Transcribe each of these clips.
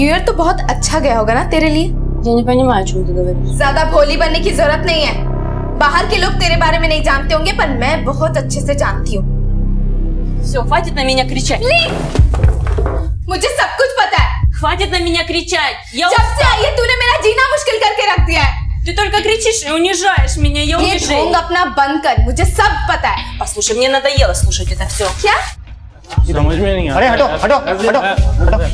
New year तो बहुत अच्छा गया होगा ना तेरे लिए? Я не понимаю, о чем ты говоришь. ज्यादा भोली बनने की जरूरत नहीं है। बाहर के लोग तेरे बारे में नहीं जानते होंगे, पर मैं बहुत अच्छे से जानती हूँ। Все, хватит на меня кричать. मुझे सब कुछ पता है। Хватит на меня кричать. Я जब से आई है तूने मेरा जीना मुश्किल करके रख दिया है। Ты только кричишь и унижаешь меня. Я ये унижаю. ढोंग अपना बंद कर, मुझे सब पता है। Послушай, мне надоело слушать это все. क्या? समझ में नहीं आ अरे हटो हटो हटो हटो।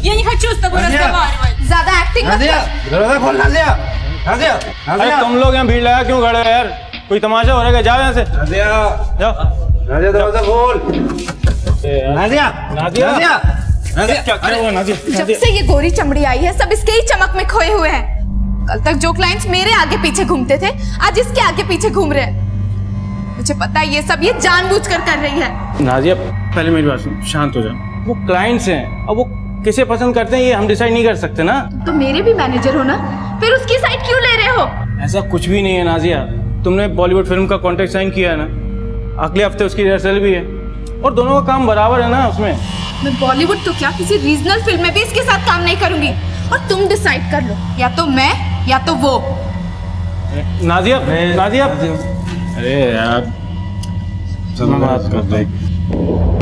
Я не хочу с тобой разговаривать. ज्यादा एक्टिंग मत नाज़िया, कर। दरवाजा खोल नाज़िया। नाज़िया, अरे नाज़िया। तुम लोग यहाँ भीड़ लगा क्यों खड़े हो यार? कोई तमाशा हो रहा है? जाओ यहाँ से, नाज़िया, जाओ। नाज़िया दरवाजा खोल। नाज़िया, नाज़िया, नाज़िया, नाज़िया। क्या हुआ नाज़िया? जब से ये गोरी चमड़ी आई है, सब इसके ही चमक में खोए हुए हैं। कल तक जो क्लाइंट्स मेरे आगे पीछे घूमते थे, आज इसके आगे पीछे घूम रहे हैं। मुझे पता है ये सब ये जानबूझकर कर रही है। नाज़िया, पहले मेरी बात सुन, शांत हो जाओ। वो क्लाइंट्स हैं, अब वो किसे पसंद करते हैं ये हम डिसाइड नहीं कर सकते ना। तो मेरे भी मैनेजर हो ना, फिर उसकी साइड क्यों ले रहे हो? ऐसा कुछ भी नहीं है नाज़िया। तुमने बॉलीवुड फिल्म का कॉन्ट्रैक्ट साइन किया है ना, अगले हफ्ते उसकी रिहर्सल भी है और दोनों का काम बराबर है ना उसमें। मैं बॉलीवुड तो क्या, किसी रीजनल फिल्म में भी इसके साथ काम नहीं करूंगी। और तुम डिसाइड कर लो, या तो मैं या तो वो। नाज़िया, नाज़िया, अरे यार मैं बात करता हूँ।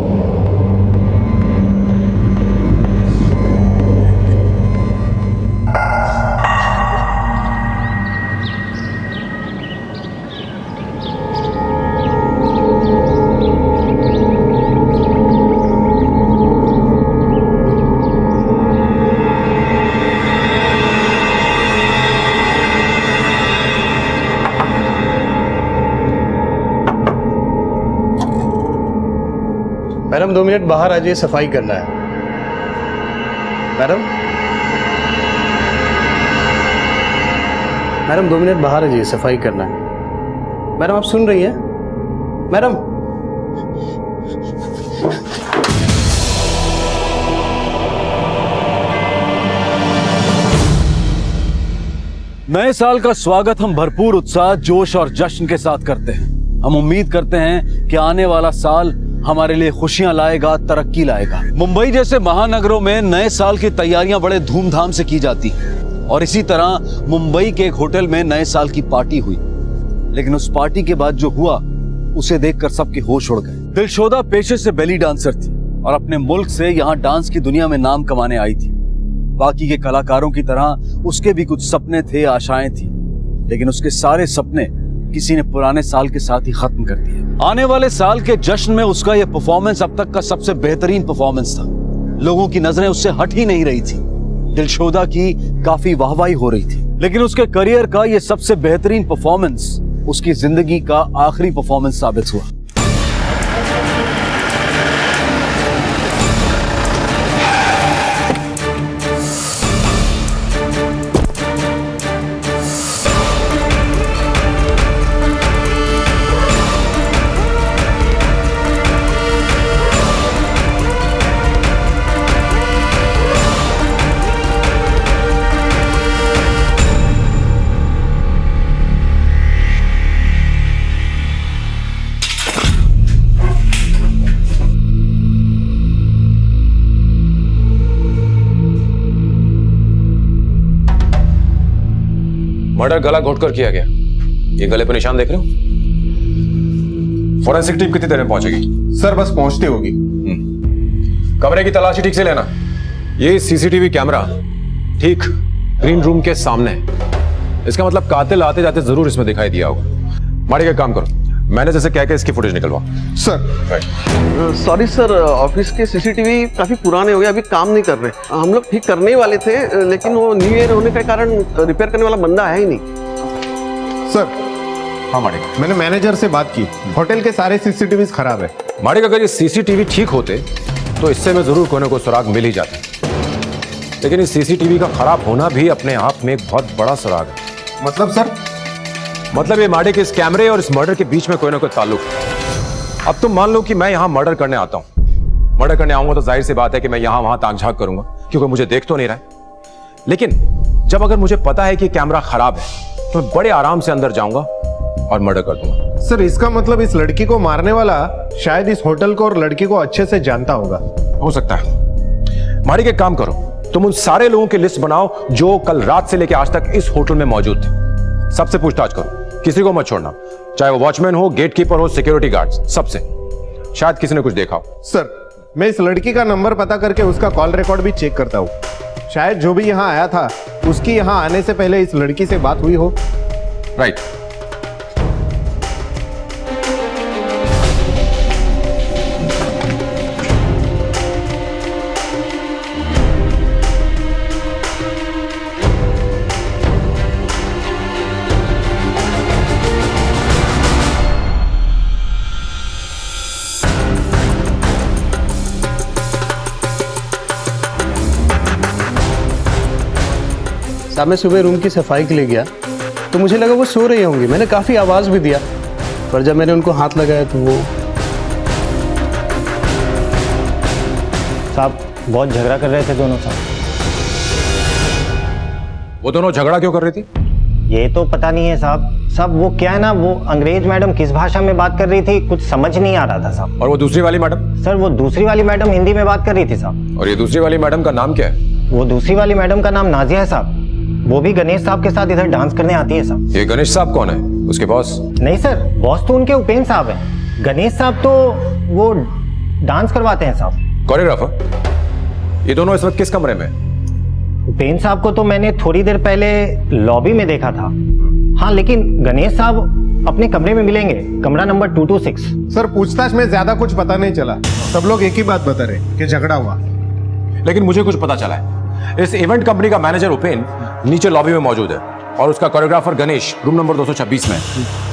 मैडम 2 मिनट बाहर आ जाइए, सफाई करना है। मैडम, मैडम 2 मिनट बाहर आ जाइए, सफाई करना है। मैडम आप सुन रही हैं? मैडम, नए साल का स्वागत हम भरपूर उत्साह, जोश और जश्न के साथ करते हैं। हम उम्मीद करते हैं कि आने वाला साल हमारे लिए खुशियां लाएगा, तरक्की लाएगा। मुंबई जैसे महानगरों में नए साल की तैयारियां बड़े धूमधाम से की जाती हैं और इसी तरह मुंबई के एक होटल में नए साल की पार्टी हुई। लेकिन उस पार्टी के बाद जो हुआ उसे देखकर सबके होश उड़ गए। दिलशोदा पेशे से बेली डांसर थी और अपने मुल्क से यहाँ डांस की दुनिया में नाम कमाने आई थी। बाकी के कलाकारों की तरह उसके भी कुछ सपने थे, आशाएं थी, लेकिन उसके सारे सपने किसी ने पुराने साल के साथ ही खत्म कर दिए। आने वाले साल के जश्न में उसका यह परफॉर्मेंस अब तक का सबसे बेहतरीन परफॉर्मेंस था। लोगों की नजरें उससे हट ही नहीं रही थी। दिलशोदा की काफी वाहवाही हो रही थी, लेकिन उसके करियर का यह सबसे बेहतरीन परफॉर्मेंस उसकी जिंदगी का आखिरी परफॉर्मेंस साबित हुआ। मर्डर गला घोटकर किया गया। ये गले पर निशान देख रहे हो? फॉरेंसिक टीम कितनी देर में पहुंचेगी? सर बस पहुंचती होगी। कमरे की तलाशी ठीक से लेना। ये सीसीटीवी कैमरा ठीक ग्रीन रूम के सामने है। इसका मतलब कातिल आते जाते जरूर इसमें दिखाई दिया होगा। माड़ी का काम करो, मैनेजर से कह के इसकी फुटेज निकलवा। सर सॉरी सर, ऑफिस के सीसीटीवी काफी पुराने हो गए, अभी काम नहीं कर रहे। हम लोग ठीक करने ही वाले थे, लेकिन वो न्यू ईयर होने के कारण रिपेयर करने वाला बंदा है ही नहीं। सर, हाँ माड़ी, मैंने मैनेजर से बात की, होटल के सारे सीसीटीवी खराब है। माड़ी अगर ये सीसीटीवी ठीक होते तो इससे में जरूर कोई ना कोई सुराग मिल ही जाता, लेकिन इस सीसीटीवी का खराब होना भी अपने आप में एक बहुत बड़ा सुराग है। मतलब सर? मतलब ये माड़े के इस कैमरे और इस मर्डर के बीच में कोई ना कोई ताल्लुक है। अब तुम मान लो कि मैं यहाँ मर्डर करने आता हूँ। मर्डर करने आऊंगा तो जाहिर सी बात है कि मैं यहाँ वहां ताक झांक करूंगा, क्योंकि मुझे देख तो नहीं रहा है। लेकिन जब अगर मुझे पता है कि कैमरा खराब है तो मैं बड़े आराम से अंदर जाऊंगा और मर्डर कर दूंगा। सर इसका मतलब इस लड़की को मारने वाला शायद इस होटल को और लड़की को अच्छे से जानता होगा। हो सकता है। माड़ी के काम करो, तुम उन सारे लोगों की लिस्ट बनाओ जो कल रात से लेकर आज तक इस होटल में मौजूद थे। सबसे पूछताछ करो, किसी को मत छोड़ना, चाहे वो वॉचमैन हो, गेटकीपर हो, सिक्योरिटी गार्ड्स, सबसे। शायद किसी ने कुछ देखा हो। सर, मैं इस लड़की का नंबर पता करके उसका कॉल रिकॉर्ड भी चेक करता हूँ। शायद जो भी यहाँ आया था उसकी यहाँ आने से पहले इस लड़की से बात हुई हो। राइट। साहब, मैं सुबह रूम की सफाई के लिए गया तो मुझे लगा वो सो रही होंगी। मैंने काफ़ी आवाज़ भी दिया, पर जब मैंने उनको हाथ लगाया तो वो साहब बहुत झगड़ा कर रहे थे दोनों साहब। वो दोनों झगड़ा क्यों कर रही थी? ये तो पता नहीं है साहब। साहब वो क्या है ना, वो अंग्रेज मैडम किस भाषा में बात कर रही थी कुछ समझ नहीं आ रहा था साहब। और वो दूसरी वाली मैडम? सर वो दूसरी वाली मैडम हिंदी में बात कर रही थी साहब। और ये दूसरी वाली मैडम का नाम क्या है? वो दूसरी वाली मैडम का नाम नाजिया है साहब। वो भी गणेश साहब के साथ इधर डांस करने आती है साहब। ये गणेश साहब कौन है? उसके बॉस? नहीं सर, बॉस तो उनके उपेंद्र साहब हैं। गणेश साहब तो वो डांस करवाते हैं साहब। कोरियोग्राफर? ये दोनों इस वक्त किस कमरे में? उपेंद्र साहब को तो मैंने थोड़ी देर पहले लॉबी में देखा था। हाँ, लेकिन गणेश साहब अपने कमरे में मिलेंगे, कमरा नंबर 226। सर, पूछताछ में ज्यादा कुछ पता नहीं चला। सब लोग एक ही बात बता रहे कि झगड़ा हुआ। लेकिन मुझे कुछ पता चला है। इस इवेंट कंपनी का मैनेजर उपेंद्र नीचे लॉबी में मौजूद है और उसका कोरियोग्राफर गणेश रूम नंबर 226 में।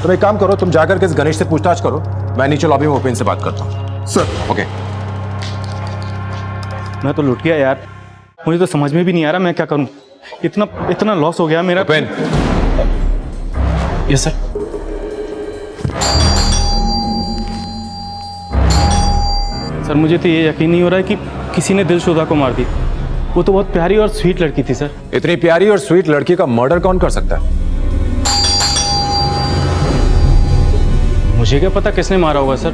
तुम एक काम करो, तुम जाकर के इस गणेश से पूछताछ करो, मैं नीचे लॉबी में उपेंद्र से बात करता हूँ। सर। ओके। मैं तो लुट गया यार, मुझे तो समझ में भी नहीं आ रहा मैं क्या करूं। इतना लॉस हो गया मेरा। उपेंद्र। Yes sir. सर मुझे तो ये यकीन नहीं हो रहा है कि किसी ने दिलशुदा को मार दी। वो तो बहुत प्यारी और स्वीट लड़की थी सर। इतनी प्यारी और स्वीट लड़की का मर्डर कौन कर सकता है? मुझे क्या पता किसने मारा होगा सर।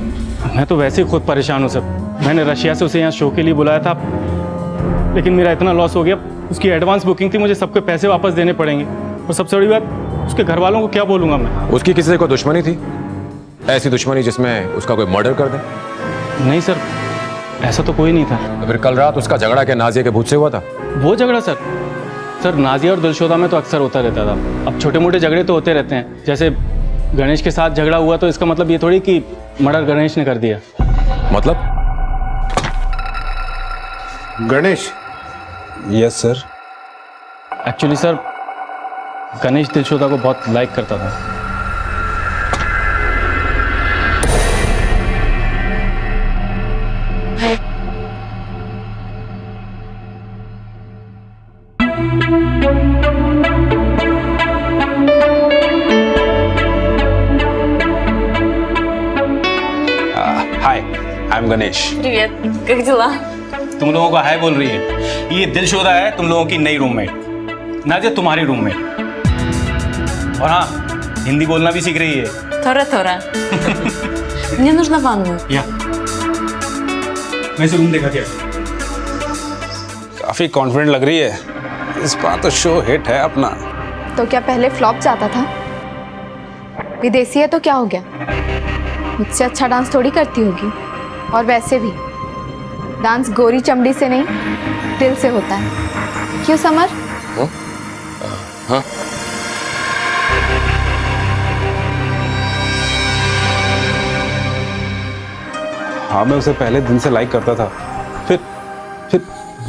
मैं तो वैसे ही खुद परेशान हूँ सर। मैंने रशिया से उसे यहाँ शो के लिए बुलाया था, लेकिन मेरा इतना लॉस हो गया। उसकी एडवांस बुकिंग थी, मुझे सबके पैसे वापस देने पड़ेंगे। और सबसे बड़ी बात, उसके घर वालों को क्या बोलूँगा मैं। उसकी किसी से कोई दुश्मनी थी? ऐसी दुश्मनी जिसमें उसका कोई मर्डर कर दे? नहीं सर, ऐसा तो कोई नहीं था। तो फिर कल रात उसका झगड़ा क्या नाजिया के भूत से हुआ था? वो झगड़ा सर नाजिया और दिलशोदा में तो अक्सर होता रहता था। अब छोटे मोटे झगड़े तो होते रहते हैं। जैसे गणेश के साथ झगड़ा हुआ तो इसका मतलब ये थोड़ी कि मर्डर गणेश ने कर दिया। मतलब? Ganesh? Yes sir. Actually sir, Ganesh Dilshoda को बहुत लाइक करता था। Hi, I am Ganesh. Привет, как дела? तुम लोगों को हाय बोल रही है। ये दिलशोदा है तुम लोगों की नई रूममेट, नाजिया तुम्हारी रूममेट। और हाँ, हिंदी बोलना भी सीख रही है। Тора-тора. Мне нужно ванную. या मैं इसे रूम देखा क्या? काफी कॉन्फिडेंट लग रही है। इस बार तो शो हिट है अपना। तो क्या पहले फ्लॉप जाता था? विदेशी है तो क्या हो गया? मुझसे अच्छा डांस थोड़ी करती होगी। और वैसे भी डांस गोरी चमड़ी से नहीं, दिल से होता है। क्यों समर? हाँ। हाँ, मैं उसे पहले दिन से लाइक करता था। फिर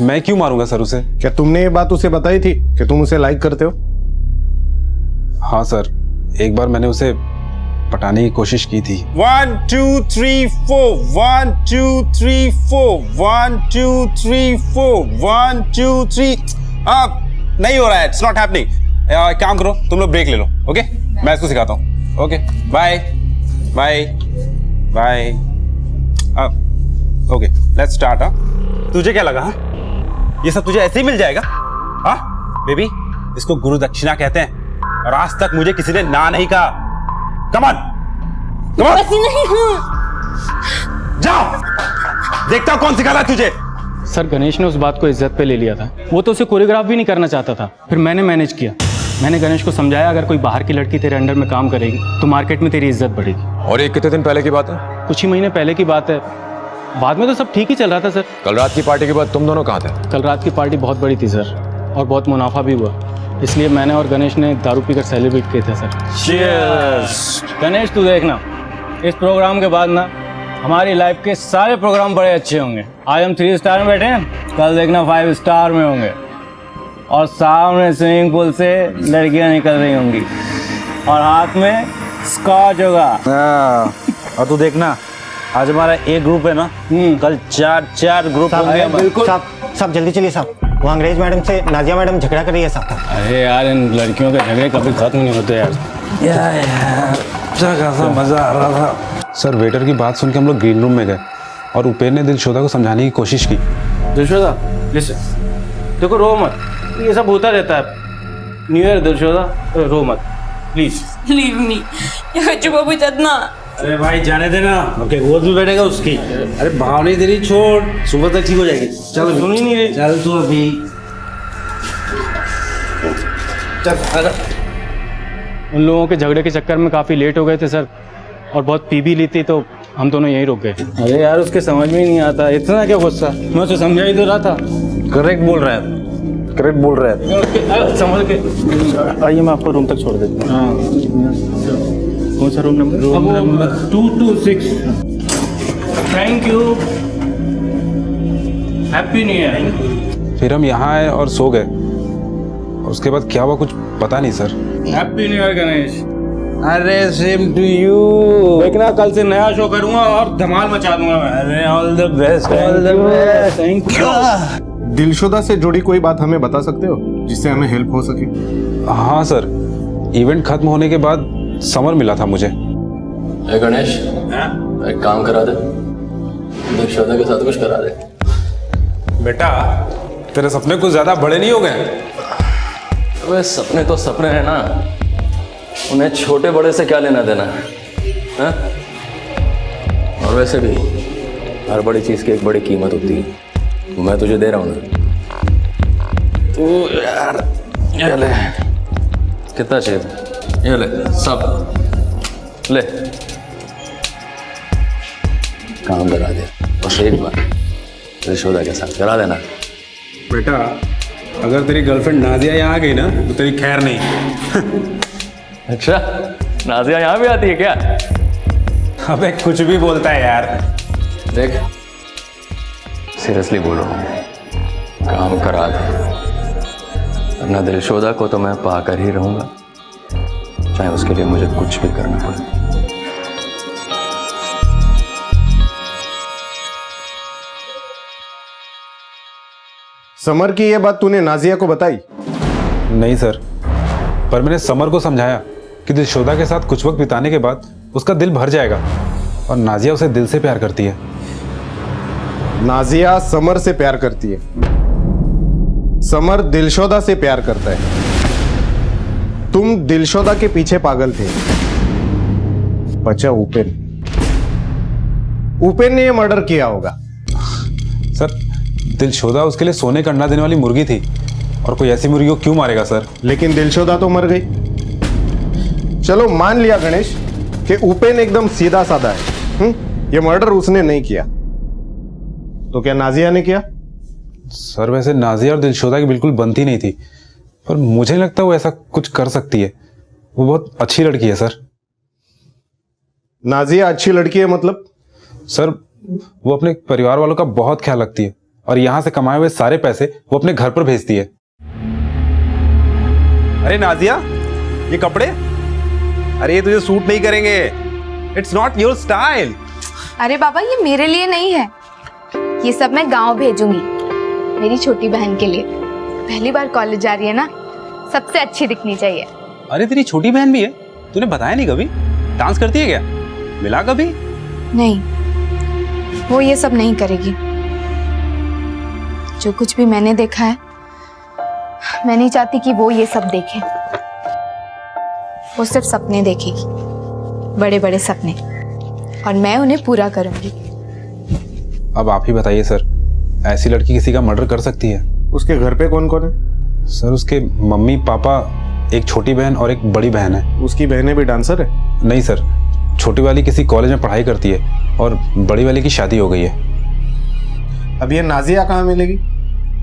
मैं क्यों मारूंगा सर उसे? क्या तुमने ये बात उसे बताई थी कि तुम उसे लाइक करते हो? हाँ सर, एक बार मैंने उसे पटाने की कोशिश की थी। 1 2 3 4 1 2 3 4 1 2 3 4 1 2 3। नहीं हो रहा है, इट्स नॉट हैपनिंग। काम करो, तुम लोग ब्रेक ले लो। ओके, मैं इसको सिखाता हूँ। Okay, bye bye bye. Okay, let's start. तुझे क्या लगा? ये सब तुझे ऐसे ही मिल जाएगा? हाँ बेबी, इसको गुरु दक्षिणा कहते हैं और आज तक मुझे किसी ने ना नहीं कहा। कम ऑन, कम ऑन, नहीं हूँ। जाओ, देखता हूं कौन सिखा रहा है तुझे। सर गणेश ने उस बात को इज्जत पे ले लिया था। वो तो उसे कोरियोग्राफ भी नहीं करना चाहता था, फिर मैंने मैनेज किया। मैंने गणेश को समझाया अगर कोई बाहर की लड़की तेरे अंडर में काम करेगी तो मार्केट में तेरी इज्जत बढ़ेगी। और ये कितने दिन पहले की बात है? कुछ ही महीने पहले की बात है। बाद में तो सब ठीक ही चल रहा था सर। कल रात की पार्टी के बाद तुम दोनों कहाँ थे? कल रात की पार्टी बहुत बड़ी थी सर, और बहुत मुनाफा भी हुआ, इसलिए मैंने और गणेश ने दारू पीकर सेलिब्रेट किए थे सर। Cheers! गणेश तू देखना, इस प्रोग्राम के बाद ना हमारी लाइफ के सारे प्रोग्राम बड़े अच्छे होंगे। आज हम 3 स्टार में बैठे हैं, कल देखना 5 स्टार में होंगे, और सामने स्विमिंग पूल से लड़कियां निकल रही होंगी और हाथ में स्कॉच होगा। और तू देखना, आज हमारा एक ग्रुप है ना, कल 4 ग्रुप होंगे। बिल्कुल सब जल्दी चलिए साहब, वो अंग्रेज मैडम से नाजिया मैडम झगड़ा कर रही है साहब। अरे यार इन लड़कियों के झगड़े कभी खत्म नहीं होते यार। अच्छा खासा मजा आ रहा था। सर वेटर की बात सुन के हम लोग ग्रीन रूम में गए और उपेर ने दिलशोदा को समझाने की कोशिश की। दिलशोदा लिसन, देखो रो मत, ये सब होता रहता है। न्यू ईयर दिलशोदा, रो मत प्लीज। लीव मी, ये चुप हो ना। अरे भाई जाने देना, ओके गोद में बैठेगा उसकी। अरे भाव नहीं तेरी, छोड़, सुबह तक ठीक हो जाएगी। चल सुन ही नहीं रही। चल तू अभी चल। उन लोगों के झगड़े के चक्कर में काफ़ी लेट हो गए थे सर, और बहुत पी भी ली थी, तो हम दोनों यहीं रुक गए। अरे यार उसके समझ में ही नहीं आता, इतना क्या गुस्सा, मैं उसे समझा ही तो रहा था। करेक्ट बोल रहा है, करेक्ट बोल रहा है। समझ के आइए, मैं आपको रूम तक छोड़ देता हूँ। कौन सा room number? Room number 226। Thank you, happy new year. फिर हम यहाँ आए और सो गए, उसके बाद क्या हुआ कुछ पता नहीं sir. Happy new year Ganesh. अरे सेम टू यू। देखना कल से नया शो करूंगा और धमाल मचा दूंगा मैं। अरे all the best, all the best. Thank you. Dilshoda से जुड़ी कोई बात हमें बता सकते हो जिससे हमें हेल्प हो सके? हाँ सर, इवेंट खत्म होने के बाद समर मिला था मुझे। गणेश, एक काम करा दे, दिलशोदा के साथ कुछ करा दे। बेटा तेरे सपने कुछ ज्यादा बड़े नहीं हो गए? अबे सपने तो सपने हैं ना, उन्हें छोटे बड़े से क्या लेना देना है? और वैसे भी हर बड़ी चीज की एक बड़ी कीमत होती है, मैं तुझे दे रहा हूँ ना। तू यार ये ले, कितना चाहिए? ये ले, सब ले, काम करा दे बस एक बार, दिलशोदा के साथ करा देना। बेटा अगर तेरी गर्लफ्रेंड नाजिया यहाँ आ गई ना तो तेरी खैर नहीं। अच्छा, नाजिया यहाँ भी आती है क्या? अबे कुछ भी बोलता है यार। देख सीरियसली बोल रहा हूँ, काम करा दे, वरना दिलशोदा को तो मैं पाकर ही रहूंगा, चाहे उसके लिए मुझे कुछ भी करना पड़े। समर की ये बात तूने नाजिया को बताई? नहीं सर, पर मैंने समर को समझाया कि दिलशोदा के साथ कुछ वक्त बिताने के बाद उसका दिल भर जाएगा, और नाजिया उसे दिल से प्यार करती है। नाजिया समर से प्यार करती है, समर दिलशोदा से प्यार करता है। तुम दिलशोदा के पीछे पागल थे। बचा उपेन, उपेन ने ये मर्डर किया होगा। सर दिलशोदा उसके लिए सोने का अंडा देने वाली मुर्गी थी, और कोई ऐसी मुर्गी को क्यों मारेगा सर? लेकिन दिलशोदा तो मर गई। चलो मान लिया गणेश कि उपेन एकदम सीधा साधा है, ये मर्डर उसने नहीं किया, तो क्या नाजिया ने किया? सर वैसे नाजिया और दिलशोदा की बिल्कुल बनती नहीं थी, पर मुझे नहीं लगता वो ऐसा कुछ कर सकती है। वो बहुत अच्छी लड़की है सर। नाजिया अच्छी लड़की है मतलब? सर वो अपने परिवार वालों का बहुत ख्याल रखती है, और यहां से कमाए हुए सारे पैसे वो अपने घर पर भेजती है। अरे नाजिया, ये कपड़े, अरे ये तुझे सूट नहीं करेंगे, इट्स नॉट योर स्टाइल। अरे बाबा ये मेरे लिए नहीं है, ये सब मैं गांव भेजूंगी मेरी छोटी बहन के लिए। पहली बार कॉलेज जा रही है ना, सबसे अच्छी दिखनी चाहिए। अरे तेरी छोटी बहन भी है, तूने बताया नहीं कभी? डांस करती है क्या? मिला कभी? नहीं, वो ये सब नहीं करेगी। जो कुछ भी मैंने देखा है, मैं नहीं चाहती कि वो ये सब देखे। वो सिर्फ सपने देखेगी, बड़े बड़े सपने, और मैं उन्हें पूरा करूंगी। अब आप ही बताइए सर, ऐसी लड़की किसी का मर्डर कर सकती है? उसके घर पे कौन कौन है? सर उसके मम्मी पापा, एक छोटी बहन और एक बड़ी बहन है। उसकी बहनें भी डांसर है? नहीं सर, छोटी वाली किसी कॉलेज में पढ़ाई करती है और बड़ी वाली की शादी हो गई है। अब ये नाजिया कहाँ मिलेगी?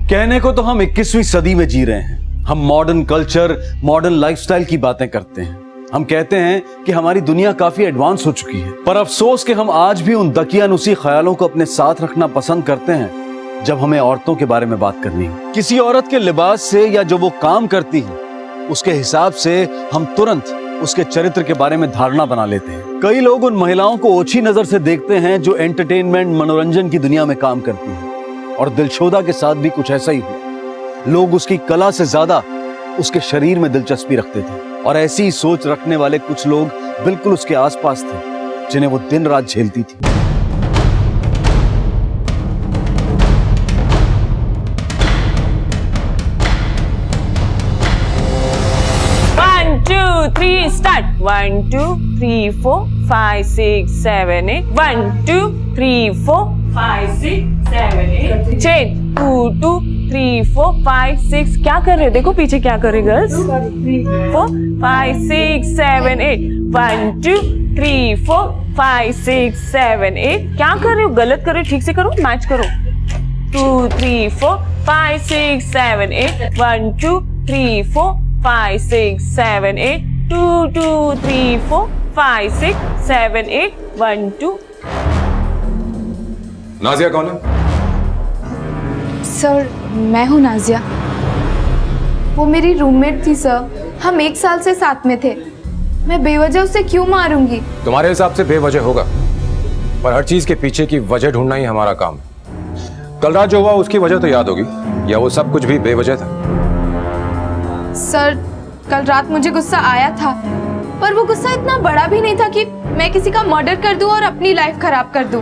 कहने को तो हम 21वीं सदी में जी रहे हैं। हम मॉडर्न कल्चर, मॉडर्न लाइफस्टाइल की बातें करते हैं। हम कहते हैं कि हमारी दुनिया काफी एडवांस हो चुकी है, पर अफसोस कि हम आज भी उन दकियानुसी ख्यालों को अपने साथ रखना पसंद करते हैं जब हमें औरतों के बारे में बात करनी है। किसी औरत के लिबास से या जो वो काम करती है उसके हिसाब से हम तुरंत उसके चरित्र के बारे में धारणा बना लेते हैं। कई लोग उन महिलाओं को ओछी नजर से देखते हैं जो एंटरटेनमेंट, मनोरंजन की दुनिया में काम करती हैं, और दिलशोदा के साथ भी कुछ ऐसा ही हुआ। लोग उसकी कला से ज्यादा उसके शरीर में दिलचस्पी रखते थे, और ऐसी ही सोच रखने वाले कुछ लोग बिल्कुल उसके आसपास थे जिन्हें वो दिन रात झेलती थी। Three, start. 1, 2, 3, 4, 5, 6, 7, 8. 1, 2, 3, 4, 5, 6, 7, 8. Change. 2, 2, 3, 4, 5, 6. क्या कर रहे हो? देखो पीछे क्या कर रहे गर्ल्स? 4, 5, 6, 7, 8. 1, 2, 3, 4, 5, 6, 7, 8. क्या कर रहे हो? गलत कर रहे हो, ठीक से करो, मैच करो. 2, 3, 4, 5, 6, 7, 8. 1, 2, 3, 4, 5, 6, 7, 8. 2, 2, 3, 4, 5, 6, 7, 8. 1, 2. नाजिया कौन है? सर मैं हूँ नाजिया। वो मेरी रूममेट थी सर, हम 1 साल से साथ में थे। मैं बेवजह उसे क्यों मारूंगी? तुम्हारे हिसाब से बेवजह होगा, पर हर चीज के पीछे की वजह ढूंढना ही हमारा काम है। कल रात जो हुआ उसकी वजह तो याद होगी, या वो सब कुछ भी बेवजह था? सर कल रात मुझे गुस्सा आया था, पर वो गुस्सा इतना बड़ा भी नहीं था कि मैं किसी का मर्डर कर दूं और अपनी लाइफ खराब कर दूं।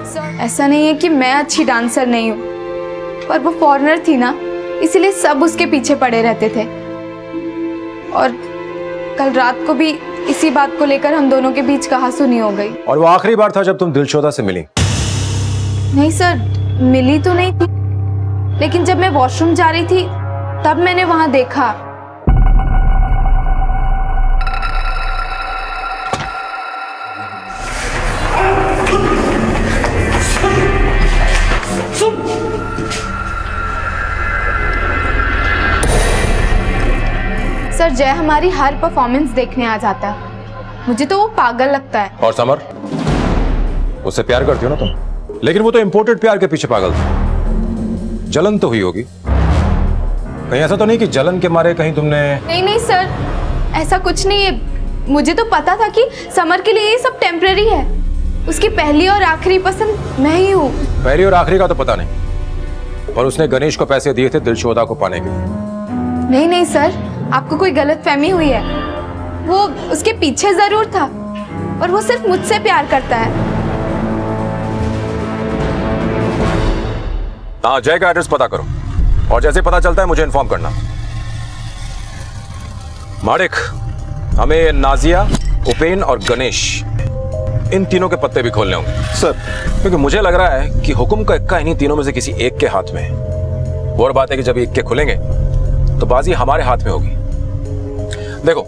सर ऐसा नहीं है कि मैं अच्छी डांसर नहीं हूँ, पर वो फॉरेनर थी ना, इसलिए सब उसके पीछे पड़े रहते थे। और कल रात को भी इसी बात को लेकर हम दोनों के बीच कहासुनी हो गई। और वो आखिरी बार था जब तुम दिलशोदा से मिली? नहीं सर, मिली तो नहीं थी, लेकिन जब मैं वॉशरूम जा रही थी तब मैंने वहां देखा। सर जय हमारी हर परफॉर्मेंस देखने आ जाता है, मुझे तो वो पागल लगता है। और समर, उससे प्यार करती हो ना तुम? लेकिन वो तो इंपोर्टेड प्यार के पीछे पागल था। जलन तो हुई होगी, कहीं ऐसा तो नहीं कि जलन के मारे कहीं तुमने? नहीं नहीं सर, ऐसा कुछ नहीं है। मुझे तो पता था कि समर के लिए ये सब टेम्पररी है। उसकी पहली और आखिरी पसंद मैं ही हूँ। पहली और आखिरी का तो पता नहीं, पर उसने गणेश को पैसे दिए थे दिलशोदा को पाने के। नहीं नहीं सर, आपको कोई गलतफहमी हुई है। वो उसके पीछे जरूर था, और वो सिर्फ मुझसे प्यार करता है। हाँ, जय का एड्रेस पता करो, और जैसे पता चलता है मुझे इन्फॉर्म करना। माड़िक, हमें नाजिया, उपेन और गणेश, इन तीनों के पत्ते भी खोलने होंगे सर, क्योंकि मुझे लग रहा है कि हुक्म का इक्का इन्हीं तीनों में से किसी एक के हाथ में है। वो और बात है कि जब इक्के खुलेंगे तो बाजी हमारे हाथ में होगी। देखो,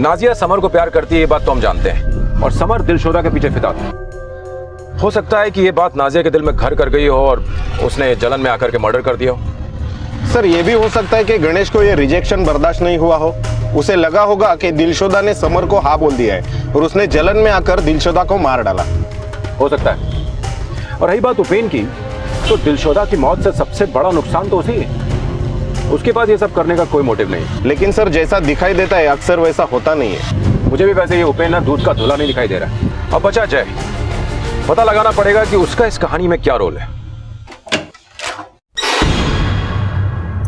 नाजिया समर को प्यार करती है, ये बात तो हम जानते हैं, और समर दिलशोदा के पीछे फिदा था। हो सकता है कि ये बात नाजिया के दिल में घर कर गई हो और उसने जलन में आकर के मर्डर कर दिया हो। सर ये भी हो सकता है कि गणेश को ये रिजेक्शन बर्दाश्त नहीं हुआ हो। उसे लगा होगा कि दिलशोदा ने समर को हाँ बोल दिया है, और उसने जलन में आकर दिलशोदा को मार डाला। हो सकता है। और रही बात उपेन की, तो दिलशोदा की मौत से सबसे बड़ा नुकसान तो उसी है। उसके पास ये सब करने का कोई मोटिव नहीं। लेकिन सर जैसा दिखाई देता है अक्सर वैसा होता नहीं है। मुझे भी वैसे ये उपेन ना दूध का धुला नहीं दिखाई दे रहा है। अब बचा जय, पता लगाना पड़ेगा कि उसका इस कहानी में क्या रोल है।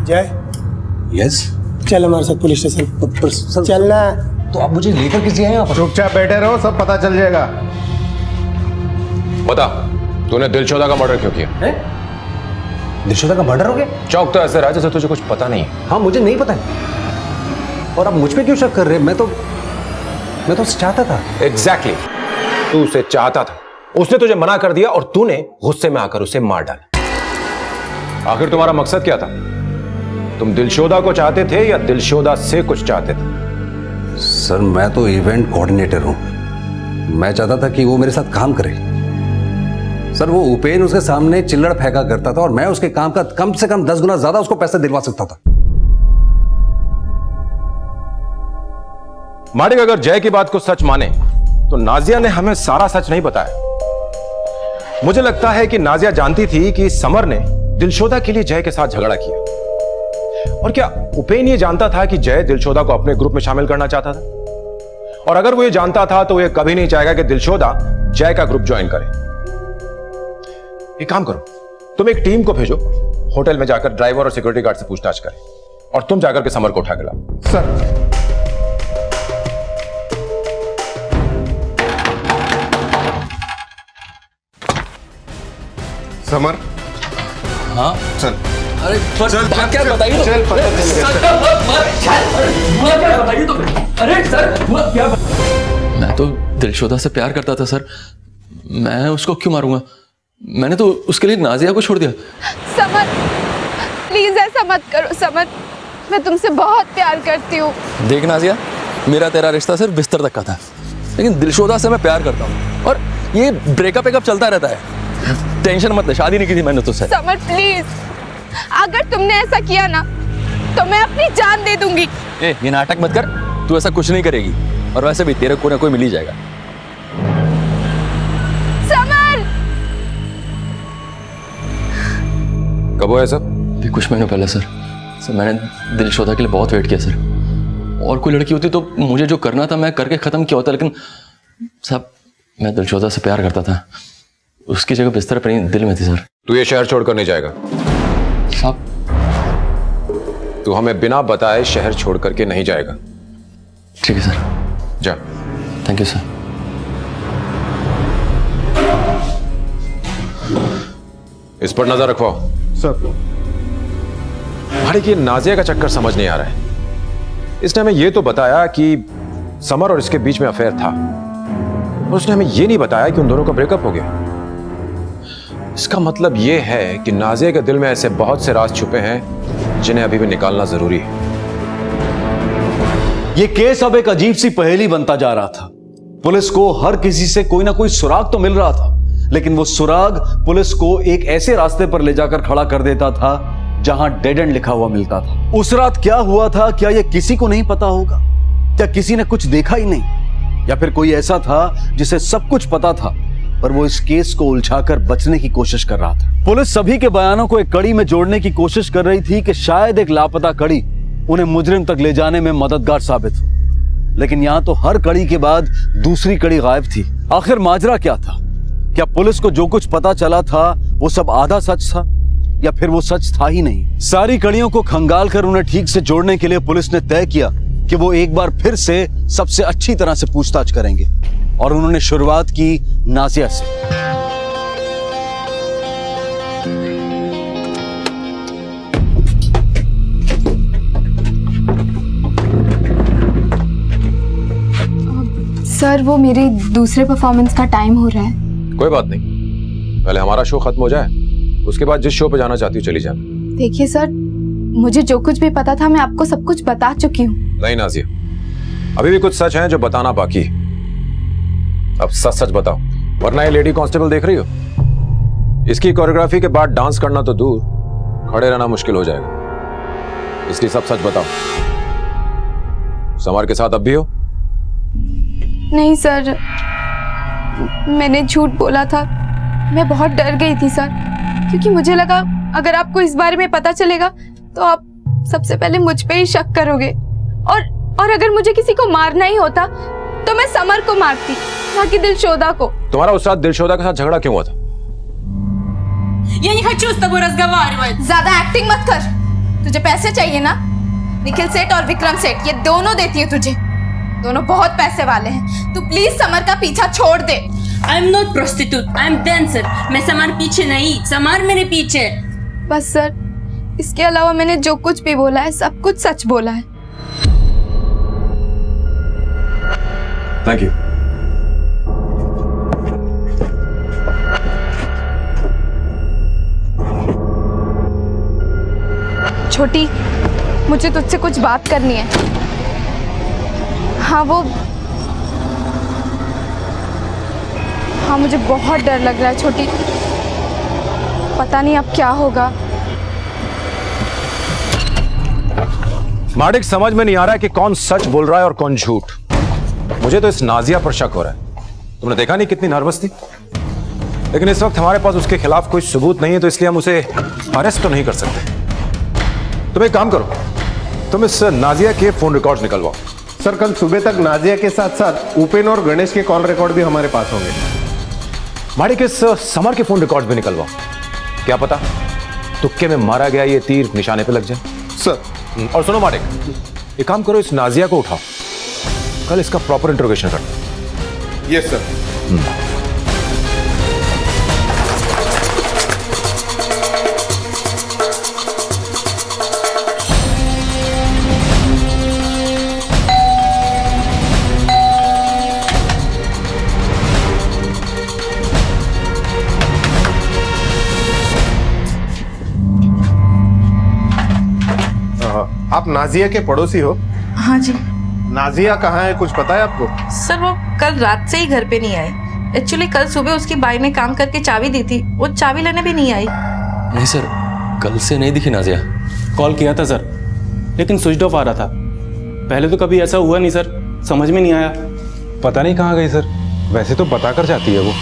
जय, यस, चल हमारे साथ पुलिस स्टेशन। चलना। तो आप मुझे लेकर किसी आए यहाँ पर? चुपचाप बैठे रहो, सब पता चल जाएगा। बता, तूने दिलशोदा का मर्डर क्यों किया? दिलशोदा का मर्डर हो गया? चौक तो ऐसे रहा जैसे तुझे कुछ पता नहीं है। हाँ, मुझे नहीं पता है। और आप मुझ पे क्यों शक कर रहे हैं? मैं तो उसे चाहता था। एग्जैक्टली, तू उसे चाहता था, उसने तुझे मना कर दिया और तूने गुस्से में आकर उसे मार डाला। आखिर तुम्हारा मकसद क्या था? तुम दिलशोदा को चाहते थे या दिलशोदा से कुछ चाहते थे? सर मैं तो इवेंट कोऑर्डिनेटर हूं, मैं चाहता था कि वो मेरे साथ काम करे। सर वो उपेन उसके सामने चिल्लड़ फेंका करता था और मैं उसके काम का कम से कम 10 गुना ज्यादा उसको पैसा दिलवा सकता था। माडिक अगर जय की बात को सच माने तो नाजिया ने हमें सारा सच नहीं बताया। मुझे लगता है कि नाजिया जानती थी कि समर ने दिलशोदा के लिए जय के साथ झगड़ा किया। और क्या उपेन ये जानता था कि जय दिलशोदा को अपने ग्रुप में शामिल करना चाहता था? और अगर वो ये जानता था तो ये कभी नहीं चाहेगा कि दिलशोदा जय का ग्रुप ज्वाइन करे। एक काम करो, तुम एक टीम को भेजो, होटल में जाकर ड्राइवर और सिक्योरिटी गार्ड से पूछताछ करें और तुम जाकर के समर को उठा के लाओ। Sir summer. हाँ चल अरे चल, बात क्या चल, बताइए तो। चल, पता चल गया। अरे सर हुआ क्या? मैं तो दिलशोदा से प्यार करता था सर, मैं उसको क्यों मारूंगा? मैंने तो उसके लिए नाजिया को छोड़ दिया। समर प्लीज ऐसा मत करो समर, मैं तुमसे बहुत प्यार करती हूँ। देख नाजिया, मेरा तेरा रिश्ता सिर्फ बिस्तर तक का था, लेकिन दिलशोदा से मैं प्यार करता हूँ और ये ब्रेकअप वेकअप चलता रहता है। टेंशन मत ले, शादी नहीं की थी मैंने तुझसे। समर प्लीज, अगर तुमने ऐसा किया ना तो मैं अपनी जान दे दूंगी। ये नाटक मत कर, तू ऐसा कुछ नहीं करेगी और वैसे भी तेरे को ना कोई मिल ही जाएगा। समर कब हुआ सब? भी कुछ महीनों पहले सर मैंने दिलशोदा के लिए बहुत वेट किया सर। और कोई लड़की होती तो मुझे जो करना था मैं करके खत्म किया होता, लेकिन साहब मैं दिलशोदा से प्यार करता था, उसकी जगह बिस्तर पर नहीं दिल में थी सर। तू ये शहर छोड़कर नहीं जाएगा साहब? तू हमें बिना बताए शहर छोड़ करके नहीं जाएगा। ठीक है सर। जा। Thank you sir. इस पर नजर रखो सर। भाई ये नाजिया का चक्कर समझ नहीं आ रहा है। इसने हमें ये तो बताया कि समर और इसके बीच में अफेयर था, और उसने हमें ये नहीं बताया कि उन दोनों का ब्रेकअप हो गया। इसका मतलब ये है कि नाजिया के दिल में ऐसे बहुत से राज छुपे हैं जिन्हें अभी भी निकालना जरूरी है। ये केस अब एक अजीब सी पहेली बनता जा रहा था। पुलिस को हर किसी से कोई ना कोई सुराग तो मिल रहा था, लेकिन वो सुराग पुलिस को एक ऐसे रास्ते पर ले जाकर खड़ा कर देता था जहां डेड एंड लिखा हुआ मिलता था। उस रात क्या हुआ था, क्या यह किसी को नहीं पता होगा? क्या किसी ने कुछ देखा ही नहीं, या फिर कोई ऐसा था जिसे सब कुछ पता था पर वो इस केस को उलझाकर बचने की कोशिश कर रहा था? पुलिस सभी के बयानों को एक कड़ी में जोड़ने की कोशिश कर रही थी कि शायद एक लापता कड़ी उन्हें मुजरिम तक ले जाने में मददगार साबित हो, लेकिन यहां तो हर कड़ी के बाद दूसरी कड़ी गायब थी। आखिर माजरा क्या था? क्या पुलिस को जो कुछ पता चला था वो सब आधा सच था, या फिर वो सच था ही नहीं? सारी कड़ियों को खंगाल कर उन्हें ठीक से जोड़ने के लिए पुलिस ने तय किया कि वो एक बार फिर से सबसे अच्छी तरह से पूछताछ करेंगे, और उन्होंने शुरुआत की नाजिया से। सर वो मेरे दूसरे परफॉर्मेंस का टाइम हो रहा है। कोई बात नहीं, पहले हमारा शो खत्म हो जाए, उसके बाद जिस शो पे जाना चाहती हो चली जाना। देखिए सर, मुझे जो कुछ भी पता था मैं आपको सब कुछ बता चुकी हूँ। नहीं नाजिया, अभी भी कुछ सच है जो बताना बाकी है। अब सच सच बताओ, वरना ये लेडी कांस्टेबल देख रही हो, इसकी कोरियोग्राफी के बाद डांस करना तो दूर, खड़े रहना मुश्किल हो जाएगा। इसलिए सब सच बताओ। समर के साथ अब भी हो? नहीं सर, मैंने झूठ बोला था। मैं बहुत डर गई थी सर, क्योंकि मुझे लगा अगर आपको इस बारे में पता चलेगा तो आप सबसे पहले मुझ पे ही शक करोगे, और अगर मुझे किसी को मारना ही होता तो मैं समर को मारती, ना कि दिलशोदा को। तुम्हारा उस रात दिलशोदा के साथ झगड़ा क्यों हुआ था? Я не хочу с тобой разговаривать। ज्यादा एक्टिंग मत कर। तुझे पैसे चाहिए ना? निखिल सेठ और विक्रम सेठ ये दोनों देती है तुझे, दोनों बहुत पैसे वाले हैं। तू प्लीज समर का पीछा छोड़ दे। I am not prostitute, I am dancer. मैं समर पीछे नहीं, समर मेरे पीछे। बस सर, इसके अलावा मैंने जो कुछ भी बोला है सब कुछ सच बोला है। Thank you. छोटी, मुझे तुझसे कुछ बात करनी है। हाँ मुझे बहुत डर लग रहा है छोटी, पता नहीं अब क्या होगा। माडिक, समझ में नहीं आ रहा है कि कौन सच बोल रहा है और कौन झूठ। मुझे तो इस नाजिया पर शक हो रहा है। तुमने देखा नहीं कितनी नर्वस थी, लेकिन इस वक्त हमारे पास उसके खिलाफ कोई सबूत नहीं है, तो इसलिए हम उसे अरेस्ट तो नहीं कर सकते। तुम एक काम करो, तुम इस नाजिया के फोन रिकॉर्ड्स निकलवाओ। सर कल सुबह तक नाजिया के साथ साथ उपेन और गणेश के कॉल रिकॉर्ड भी हमारे पास होंगे। माडिक, इस समर के फोन रिकॉर्ड्स भी निकलवाओ। क्या पता तुक्के में मारा गया ये तीर निशाने पे लग जाए। सर और सुनो माडिक, एक काम करो, इस नाजिया को उठाओ, कल इसका प्रॉपर इंट्रोगेशन करो। Yes sir. आप नाजिया के पड़ोसी हो? हाँ जी। नाजिया कहाँ है, कुछ पता है आपको? सर वो कल रात से ही घर पे नहीं आई। एक्चुअली कल सुबह उसकी बाई ने काम करके चाबी दी थी, वो चाबी लेने भी नहीं आई। नहीं सर, कल से नहीं दिखी नाजिया। कॉल किया था सर, लेकिन स्विच ऑफ आ रहा था। पहले तो कभी ऐसा हुआ नहीं सर, समझ में नहीं आया। पता नहीं कहाँ गई सर, वैसे तो बता कर जाती है वो।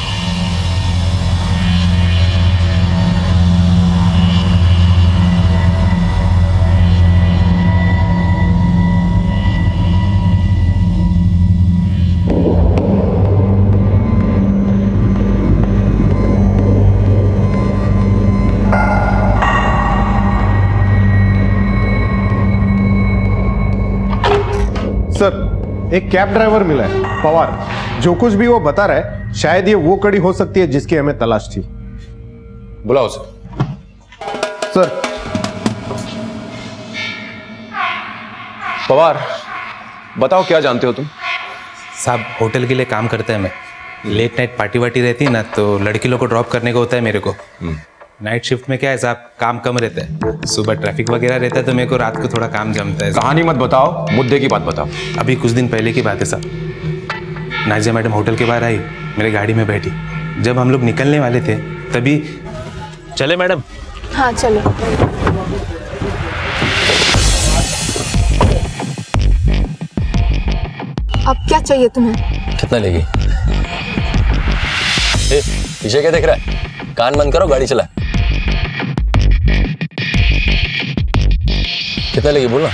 सर एक कैब ड्राइवर मिला है, पवार। जो कुछ भी वो बता रहा है, शायद ये वो कड़ी हो सकती है जिसकी हमें तलाश थी। बुलाओ उसे। सर। पवार, बताओ क्या जानते हो तुम? साहब होटल के लिए काम करते हैं मैं। लेट नाइट पार्टी वार्टी रहती है ना, तो लड़की लोग को ड्रॉप करने को होता है मेरे को। नाइट शिफ्ट में क्या है साहब, काम कम रहता है। सुबह ट्रैफिक वगैरह रहता है, तो मेरे को रात को थोड़ा काम जमता है। कहानी मत बताओ, मुद्दे की बात बताओ। अभी कुछ दिन पहले की बात है साहब। नाजिया मैडम होटल के बाहर आई, मेरे गाड़ी में बैठी। जब हम लोग निकलने वाले थे तभी चले मैडम। हाँ चलो। अब क्या चाहिए तुम्हें? कितना लेगी? पीछे क्या देख रहा है? कान बंद करो, गाड़ी चला। कितना लगी बोल ना।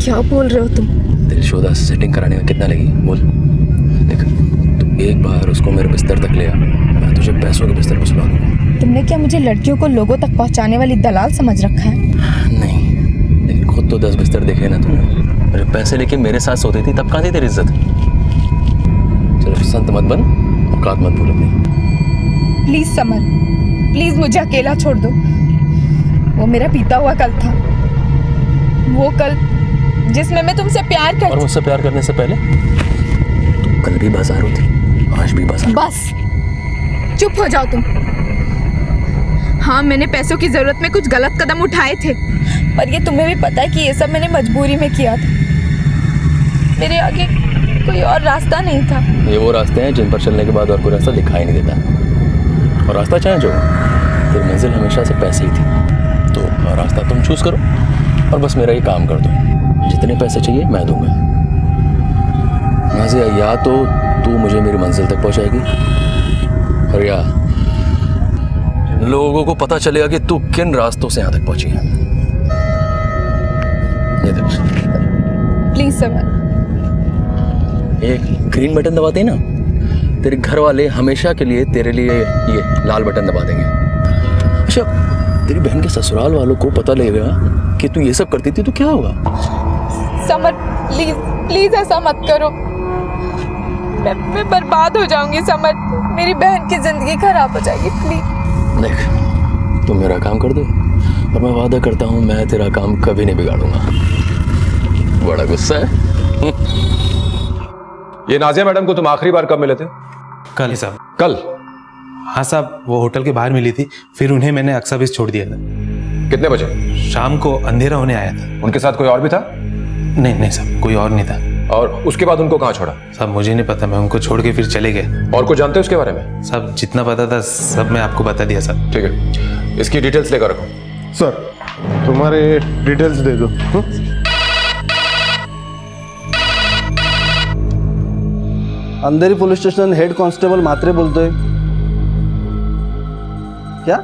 क्या बोल रहे हो तुम? दिलशोदा से सेटिंग कराने में कितना लगी बोल। देख तू एक बार उसको मेरे बिस्तर तक ले आ, मैं तुझे पैसों के बिस्तर पर सुला दूंगा। तुमने क्या मुझे लड़कियों को लोगों तक पहुंचाने वाली दलाल समझ रखा है? नहीं, लेकिन खुद तो 10 बिस्तर देखे ना तुमने। मेरे पैसे लेके मेरे साथ सोती थी, तब कहाँ थी तेरी इज्जत? चलो संत मत बन, औकात मत भूल अपनी। प्लीज समर, प्लीज मुझे अकेला छोड़ दो। वो मेरा बीता हुआ कल था, वो कल जिसमें मैं तुमसे प्यार करती। और मुझसे प्यार करने से पहले तुम कल भी बाजारू थी, आज भी बाजार। बस चुप हो जाओ तुम। हाँ मैंने पैसों की जरूरत में कुछ गलत कदम उठाए थे, पर ये तुम्हें भी पता है कि ये सब मैंने मजबूरी में किया था। मेरे आगे कोई और रास्ता नहीं था। ये वो रास्ते हैं जिन पर चलने के बाद और कोई रास्ता दिखाई नहीं देता। और रास्ता चाहे जो, तेरी मंजिल हमेशा से पैसे ही थी। तो रास्ता तुम चूज करो और बस मेरा ये काम कर दो। जितने पैसे चाहिए मैं दूंगा। नाज़िया, या तो तू मुझे मेरी मंजिल तक पहुंचाएगी, और या लोगों को पता चलेगा कि तू किन रास्तों से यहां तक पहुंची है। ये देख, प्लीज समर। एक ग्रीन बटन दबाते हैं ना, तेरे घर वाले हमेशा के लिए तेरे लिए ये लाल बटन दबा देंगे। अच्छा, तेरी बहन के ससुराल वालों को पता लगेगा कि तू ये सब करती थी, तो क्या होगा? समर प्लीज प्लीज ऐसा मत करो। मैं बर्बाद हो जाऊंगी समर, मेरी बहन की जिंदगी खराब हो जाएगी। प्लीज देख, तुम मेरा काम कर दो और मैं वादा करता हूँ मैं तेरा काम कभी नहीं बिगाड़ूंगा। बड़ा गुस्सा है। ये नाजिया मैडम को तुम आखिरी बार कब मिले थे? कल साहब। कल? हाँ साहब, वो होटल के बाहर मिली थी, फिर उन्हें मैंने अक्सा बीस छोड़ दिया था। कितने बजे? शाम को अंधेरा होने आया था। उनके साथ कोई और भी था? नहीं साहब, कोई और नहीं था। और उसके बाद उनको कहाँ छोड़ा? साहब मुझे नहीं पता, मैं उनको छोड़ के फिर चले गए। और कुछ जानते हो उसके बारे में? साहब जितना पता था सब मैं आपको बता दिया साहब। ठीक है, इसकी डिटेल्स लेकर रखो। सर तुम्हारे डिटेल्स दे दो। अंधेरी पुलिस स्टेशन हेड कांस्टेबल मात्रे बोलते हैं क्या?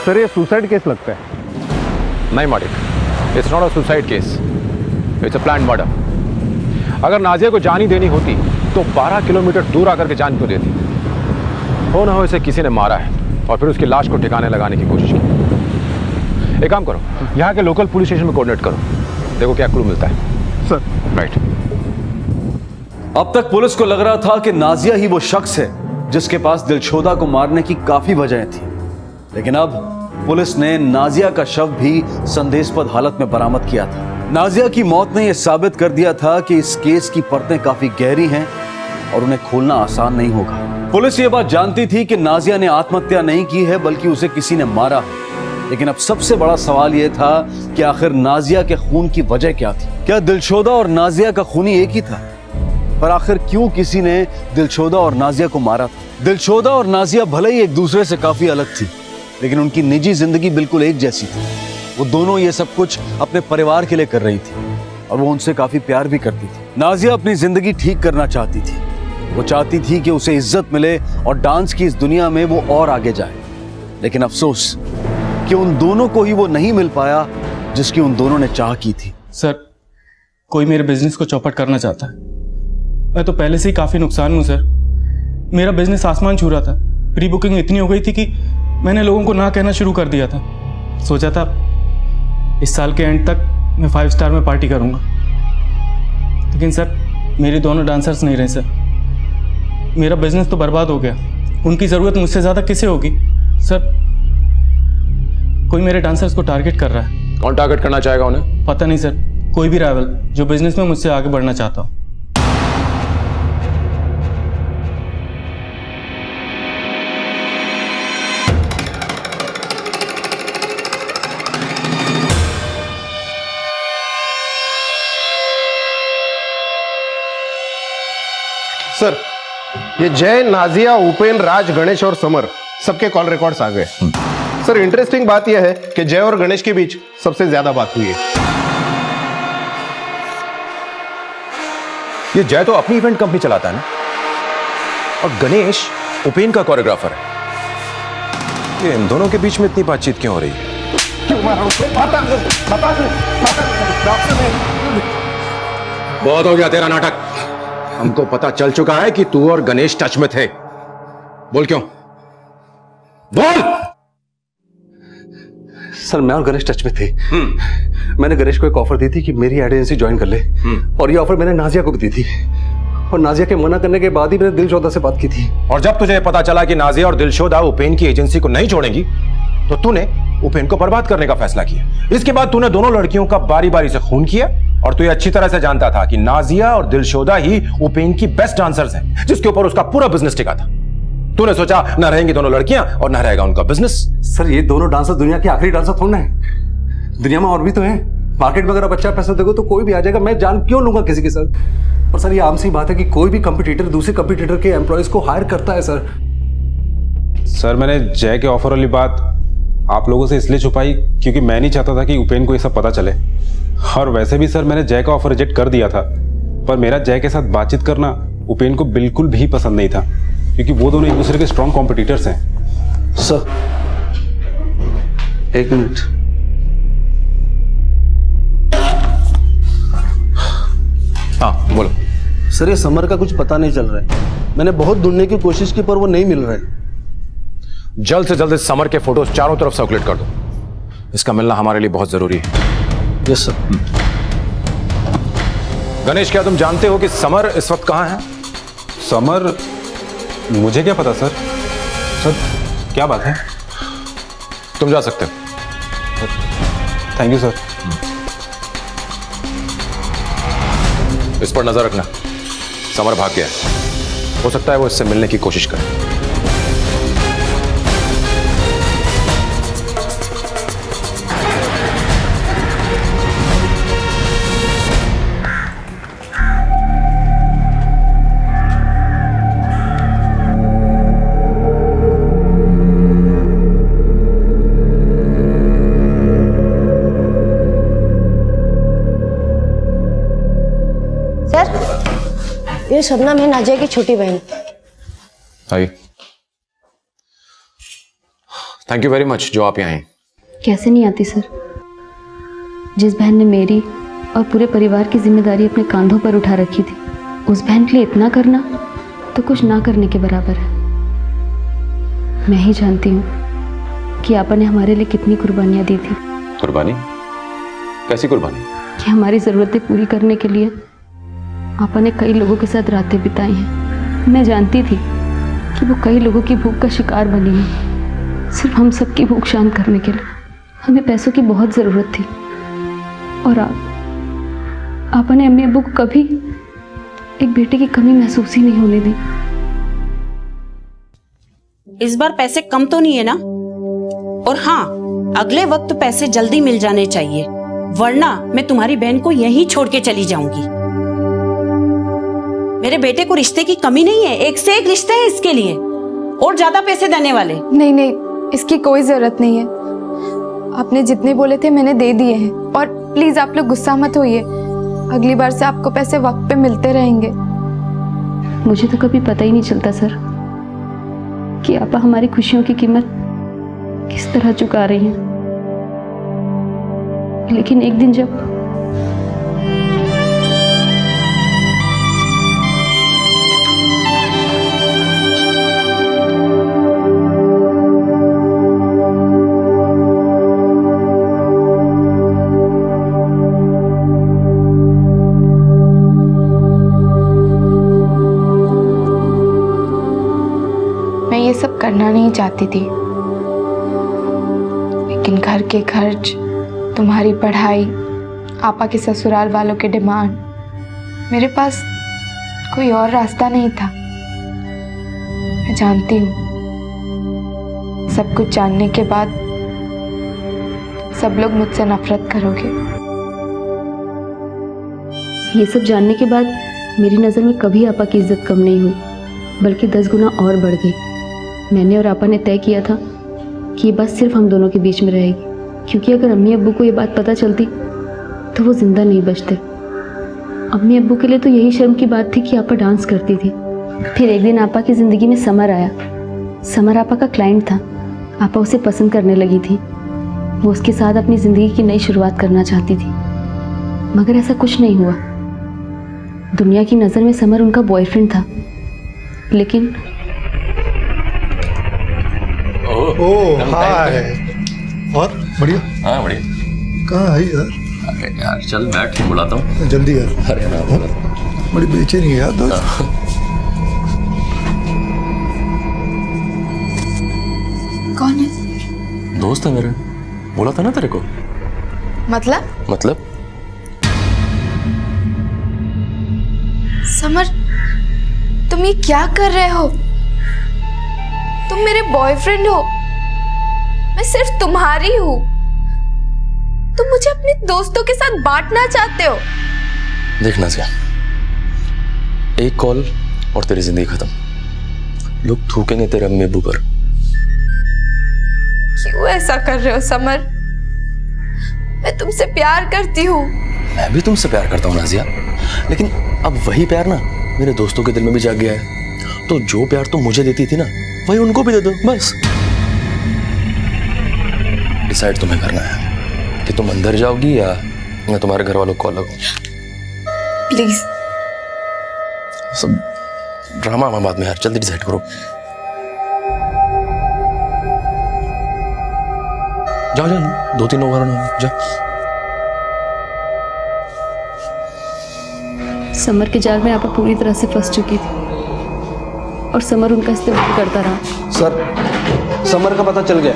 सर ये सुसाइड केस लगता है। नहीं मालिक, it's not a suicide case, it's a planned murder. अगर नाजिया को जान ही देनी होती तो 12 किलोमीटर दूर आकर के जान क्यों देती? हो ना हो इसे किसी ने मारा है और फिर उसकी लाश को ठिकाने लगाने की कोशिश की। एक काम करो, यहाँ के लोकल पुलिस स्टेशन में कोऑर्डिनेट करो, देखो क्या क्लू मिलता है। Sir right. अब तक पुलिस को लग रहा था कि नाजिया ही वो शख्स है जिसके पास दिलशोदा को मारने की काफी वजह थी, लेकिन अब पुलिस ने नाजिया का शव भी संदेहास्पद हालत में बरामद किया था। नाजिया की मौत ने यह साबित कर दिया था कि इस केस की परतें काफी गहरी हैं और उन्हें खोलना आसान नहीं होगा। पुलिस ये बात जानती थी कि नाजिया ने आत्महत्या नहीं की है बल्कि उसे किसी ने मारा है, लेकिन अब सबसे बड़ा सवाल यह था कि आखिर नाजिया के खून की वजह क्या थी? क्या दिलशोदा और नाजिया का खूनी एक ही था? पर आखिर क्यों किसी ने दिलशोदा और नाजिया को मारा था? दिलशोदा और नाजिया भले ही एक दूसरे से काफी अलग थी, लेकिन उनकी निजी जिंदगी बिल्कुल एक जैसी थी। वो दोनों ये सब कुछ अपने परिवार के लिए कर रही थी और वो उनसे काफी प्यार भी करती थी। नाजिया अपनी जिंदगी ठीक करना चाहती थी। वो चाहती थी कि उसे इज्जत मिले और डांस की इस दुनिया में वो और आगे जाए, लेकिन अफसोस कि उन दोनों को ही वो नहीं मिल पाया जिसकी उन दोनों ने चाह की थी। सर कोई मेरे बिजनेस को चौपट करना चाहता है। मैं तो पहले से ही काफ़ी नुकसान हूँ सर। मेरा बिजनेस आसमान छू रहा था। प्री बुकिंग इतनी हो गई थी कि मैंने लोगों को ना कहना शुरू कर दिया था। सोचा था इस साल के एंड तक मैं 5 स्टार में पार्टी करूँगा, लेकिन सर मेरे दोनों डांसर्स नहीं रहे सर। मेरा बिजनेस तो बर्बाद हो गया। उनकी ज़रूरत मुझसे ज़्यादा किसे होगी सर? कोई मेरे डांसर्स को टारगेट कर रहा है। कौन टारगेट करना चाहेगा उन्हें? पता नहीं सर, कोई भी राइवल जो बिजनेस में मुझसे आगे बढ़ना चाहता हो। सर ये जय, नाजिया, उपेन, राज, गणेश और समर सबके कॉल रिकॉर्ड्स आ गए। सर इंटरेस्टिंग बात यह है कि जय और गणेश के बीच सबसे ज्यादा बात हुई है। ये जय तो अपनी इवेंट कंपनी चलाता है ना, और गणेश उपेन का कोरियोग्राफर है। ये इन दोनों के बीच में इतनी बातचीत क्यों हो रही है? बहुत हो गया तेरा नाटक। हमको पता चल चुका है कि तू और गणेश टच में थे। बोल क्यों? बोल। सर मैं और गणेश टच में थे। मैंने गणेश को एक ऑफर दी थी कि मेरी एड एजेंसी ज्वाइन कर ले, और ये ऑफर मैंने नाजिया को भी दी थी, और नाजिया के मना करने के बाद ही मैंने दिलशोदा से बात की थी। और जब तुझे पता चला कि नाजिया और दिलशोदा उपेन की एजेंसी को नहीं छोड़ेंगी, तो तूने उपेन को बर्बाद करने का फैसला किया। इसके बाद तूने दोनों लड़कियों का बारी बारी से खून किया, और तू ये अच्छी तरह से जानता था कि नाजिया और दिलशोदा ही उपेन की बेस्ट डांसर्स हैं, जिसके ऊपर उसका पूरा बिजनेस टिका था। तूने सोचा न रहेंगी दोनों लड़कियां और न रहेगा उनका बिजनेस। सर ये दोनों डांसर दुनिया के आखिरी डांसर थोड़ा है, दुनिया में और भी तो हैं। मार्केट में अगर आप अच्छा पैसा दोगे तो कोई भी आ जाएगा, मैं जान क्यों लूंगा किसी के साथ? और सर ये आम सी बात है कि कोई भी कंपटीटर दूसरे कंपटीटर के एम्प्लॉयज को हायर करता है। सर मैंने जय के ऑफर वाली बात आप लोगों से इसलिए छुपाई क्योंकि मैं नहीं चाहता था कि उपेन को ये सब पता चले, और वैसे भी सर मैंने जय का ऑफर रिजेक्ट कर दिया था। पर मेरा जय के साथ बातचीत करना उपेन को बिल्कुल भी पसंद नहीं था, क्योंकि वो दोनों एक दूसरे के स्ट्रॉन्ग कॉम्पिटिटर्स हैं। सर एक मिनट। हाँ बोलो। सर ये समर का कुछ पता नहीं चल रहा है। मैंने बहुत ढूंढने की कोशिश की पर वो नहीं मिल रहे। जल्द से जल्द इस समर के फोटोज चारों तरफ सर्कुलेट कर दो। इसका मिलना हमारे लिए बहुत जरूरी है। Yes sir. गणेश, क्या तुम जानते हो कि समर इस वक्त कहां है? समर? मुझे क्या पता सर। सर क्या बात है? तुम जा सकते हो। Thank you sir. इस पर नजर रखना। समर भाग गया है, हो सकता है वो इससे मिलने की कोशिश करे। ये शबनम है नाजिया की छोटी बहन। आइए। थैंक यू वेरी मच जो आप यहाँ आए। कैसे नहीं आती सर। जिस बहन ने मेरी और पूरे परिवार की जिम्मेदारी अपने कंधों पर उठा रखी थी, उस बहन के लिए इतना करना तो कुछ ना करने के बराबर है। मैं ही जानती हूँ कि आपा ने हमारे लिए कितनी कुर्बानियाँ दी थी। कुर्बानी? कैसी कुर्बानी? कि हमारी ज़रूरतें पूरी करने के लिए आपा ने कई लोगों के साथ रातें बिताई हैं। मैं जानती थी कि वो कई लोगों की भूख का शिकार बनी है। सिर्फ हम सबकी भूख शांत करने के लिए हमें पैसों की बहुत ज़रूरत थी। और आपा ने अम्मी अब्बू को कभी एक बेटे की कमी महसूस ही नहीं होने दी। इस बार पैसे कम तो नहीं है ना? और हाँ, अगले वक्त पैसे जल्दी मिल जाने चाहिए, वरना मैं तुम्हारी बहन को यहीं छोड़ के चली जाऊंगी। मेरे बेटे को रिश्ते की कमी नहीं है, एक से एक रिश्ते हैं इसके लिए, और ज्यादा पैसे देने वाले। नहीं नहीं, इसकी कोई जरूरत नहीं है। आपने जितने बोले थे मैंने दे दिए हैं। और प्लीज आप लोग गुस्सा मत होइए, अगली बार से आपको पैसे वक्त पे मिलते रहेंगे। मुझे तो कभी पता ही नहीं चलता सर कि आपा हमारी खुशियों की कीमत किस तरह चुका रही हैं। लेकिन एक दिन जब मैं ये सब करना नहीं चाहती थी, लेकिन घर के खर्च, तुम्हारी पढ़ाई, आपा के ससुराल वालों के डिमांड, मेरे पास कोई और रास्ता नहीं था। मैं जानती हूँ सब कुछ जानने के बाद सब लोग मुझसे नफरत करोगे। ये सब जानने के बाद मेरी नज़र में कभी आपा की इज्जत कम नहीं हुई, बल्कि 10 गुना और बढ़ गई। मैंने और आपा ने तय किया था कि ये बात सिर्फ हम दोनों के बीच में रहेगी, क्योंकि अगर अम्मी अब्बू को ये बात पता चलती तो वो जिंदा नहीं बचते। अम्मी अब्बू के लिए तो यही शर्म की बात थी कि आपा डांस करती थी। फिर एक दिन आपा की ज़िंदगी में समर आया। समर आपा का क्लाइंट था। आपा उसे पसंद करने लगी थी। वो उसके साथ अपनी ज़िंदगी की नई शुरुआत करना चाहती थी, मगर ऐसा कुछ नहीं हुआ। दुनिया की नज़र में समर उनका बॉयफ्रेंड था, लेकिन ओह हाय। और बढ़िया? हाँ बढ़िया। कहाँ है यार? अरे यार चल बैठ, बुलाता हूँ। जल्दी यार। अरे ना बड़ी बेचैनी है यार दोस्त। कौन है? दोस्त है मेरे, बोला था ना तेरे को। मतलब समर, तुम ये क्या कर रहे हो? तुम मेरे बॉयफ्रेंड हो, मैं सिर्फ तुम्हारी हूँ। तुम मुझे अपने दोस्तों के साथ बांटना चाहते हो। देखना क्या, एक कॉल और तेरी जिंदगी खत्म। लोग थूकेंगे तेरे अम्मी अब्बू पर। क्यों ऐसा कर रहे हो समर? मैं तुमसे प्यार करती हूँ। मैं भी तुमसे प्यार करता हूँ नाजिया, लेकिन अब वही प्यार ना मेरे दोस्तों के दिल में भी जाग गया है। तो जो प्यार तुम मुझे देती थी ना, वही उनको भी दे दो बस। डिसाइड तुम्हें करना है कि तुम अंदर जाओगी या मैं तुम्हारे घर वालों को कॉल लगाऊं। प्लीज। सब ड्रामा में बाद में यार, जल्दी डिसाइड करो। जाओ जाओ, 2-3 ओवर जाओ। समर के जाल में आपा पूरी तरह से फंस चुकी थी और समर उनका इस्तेमाल करता रहा। सर, समर का पता चल गया।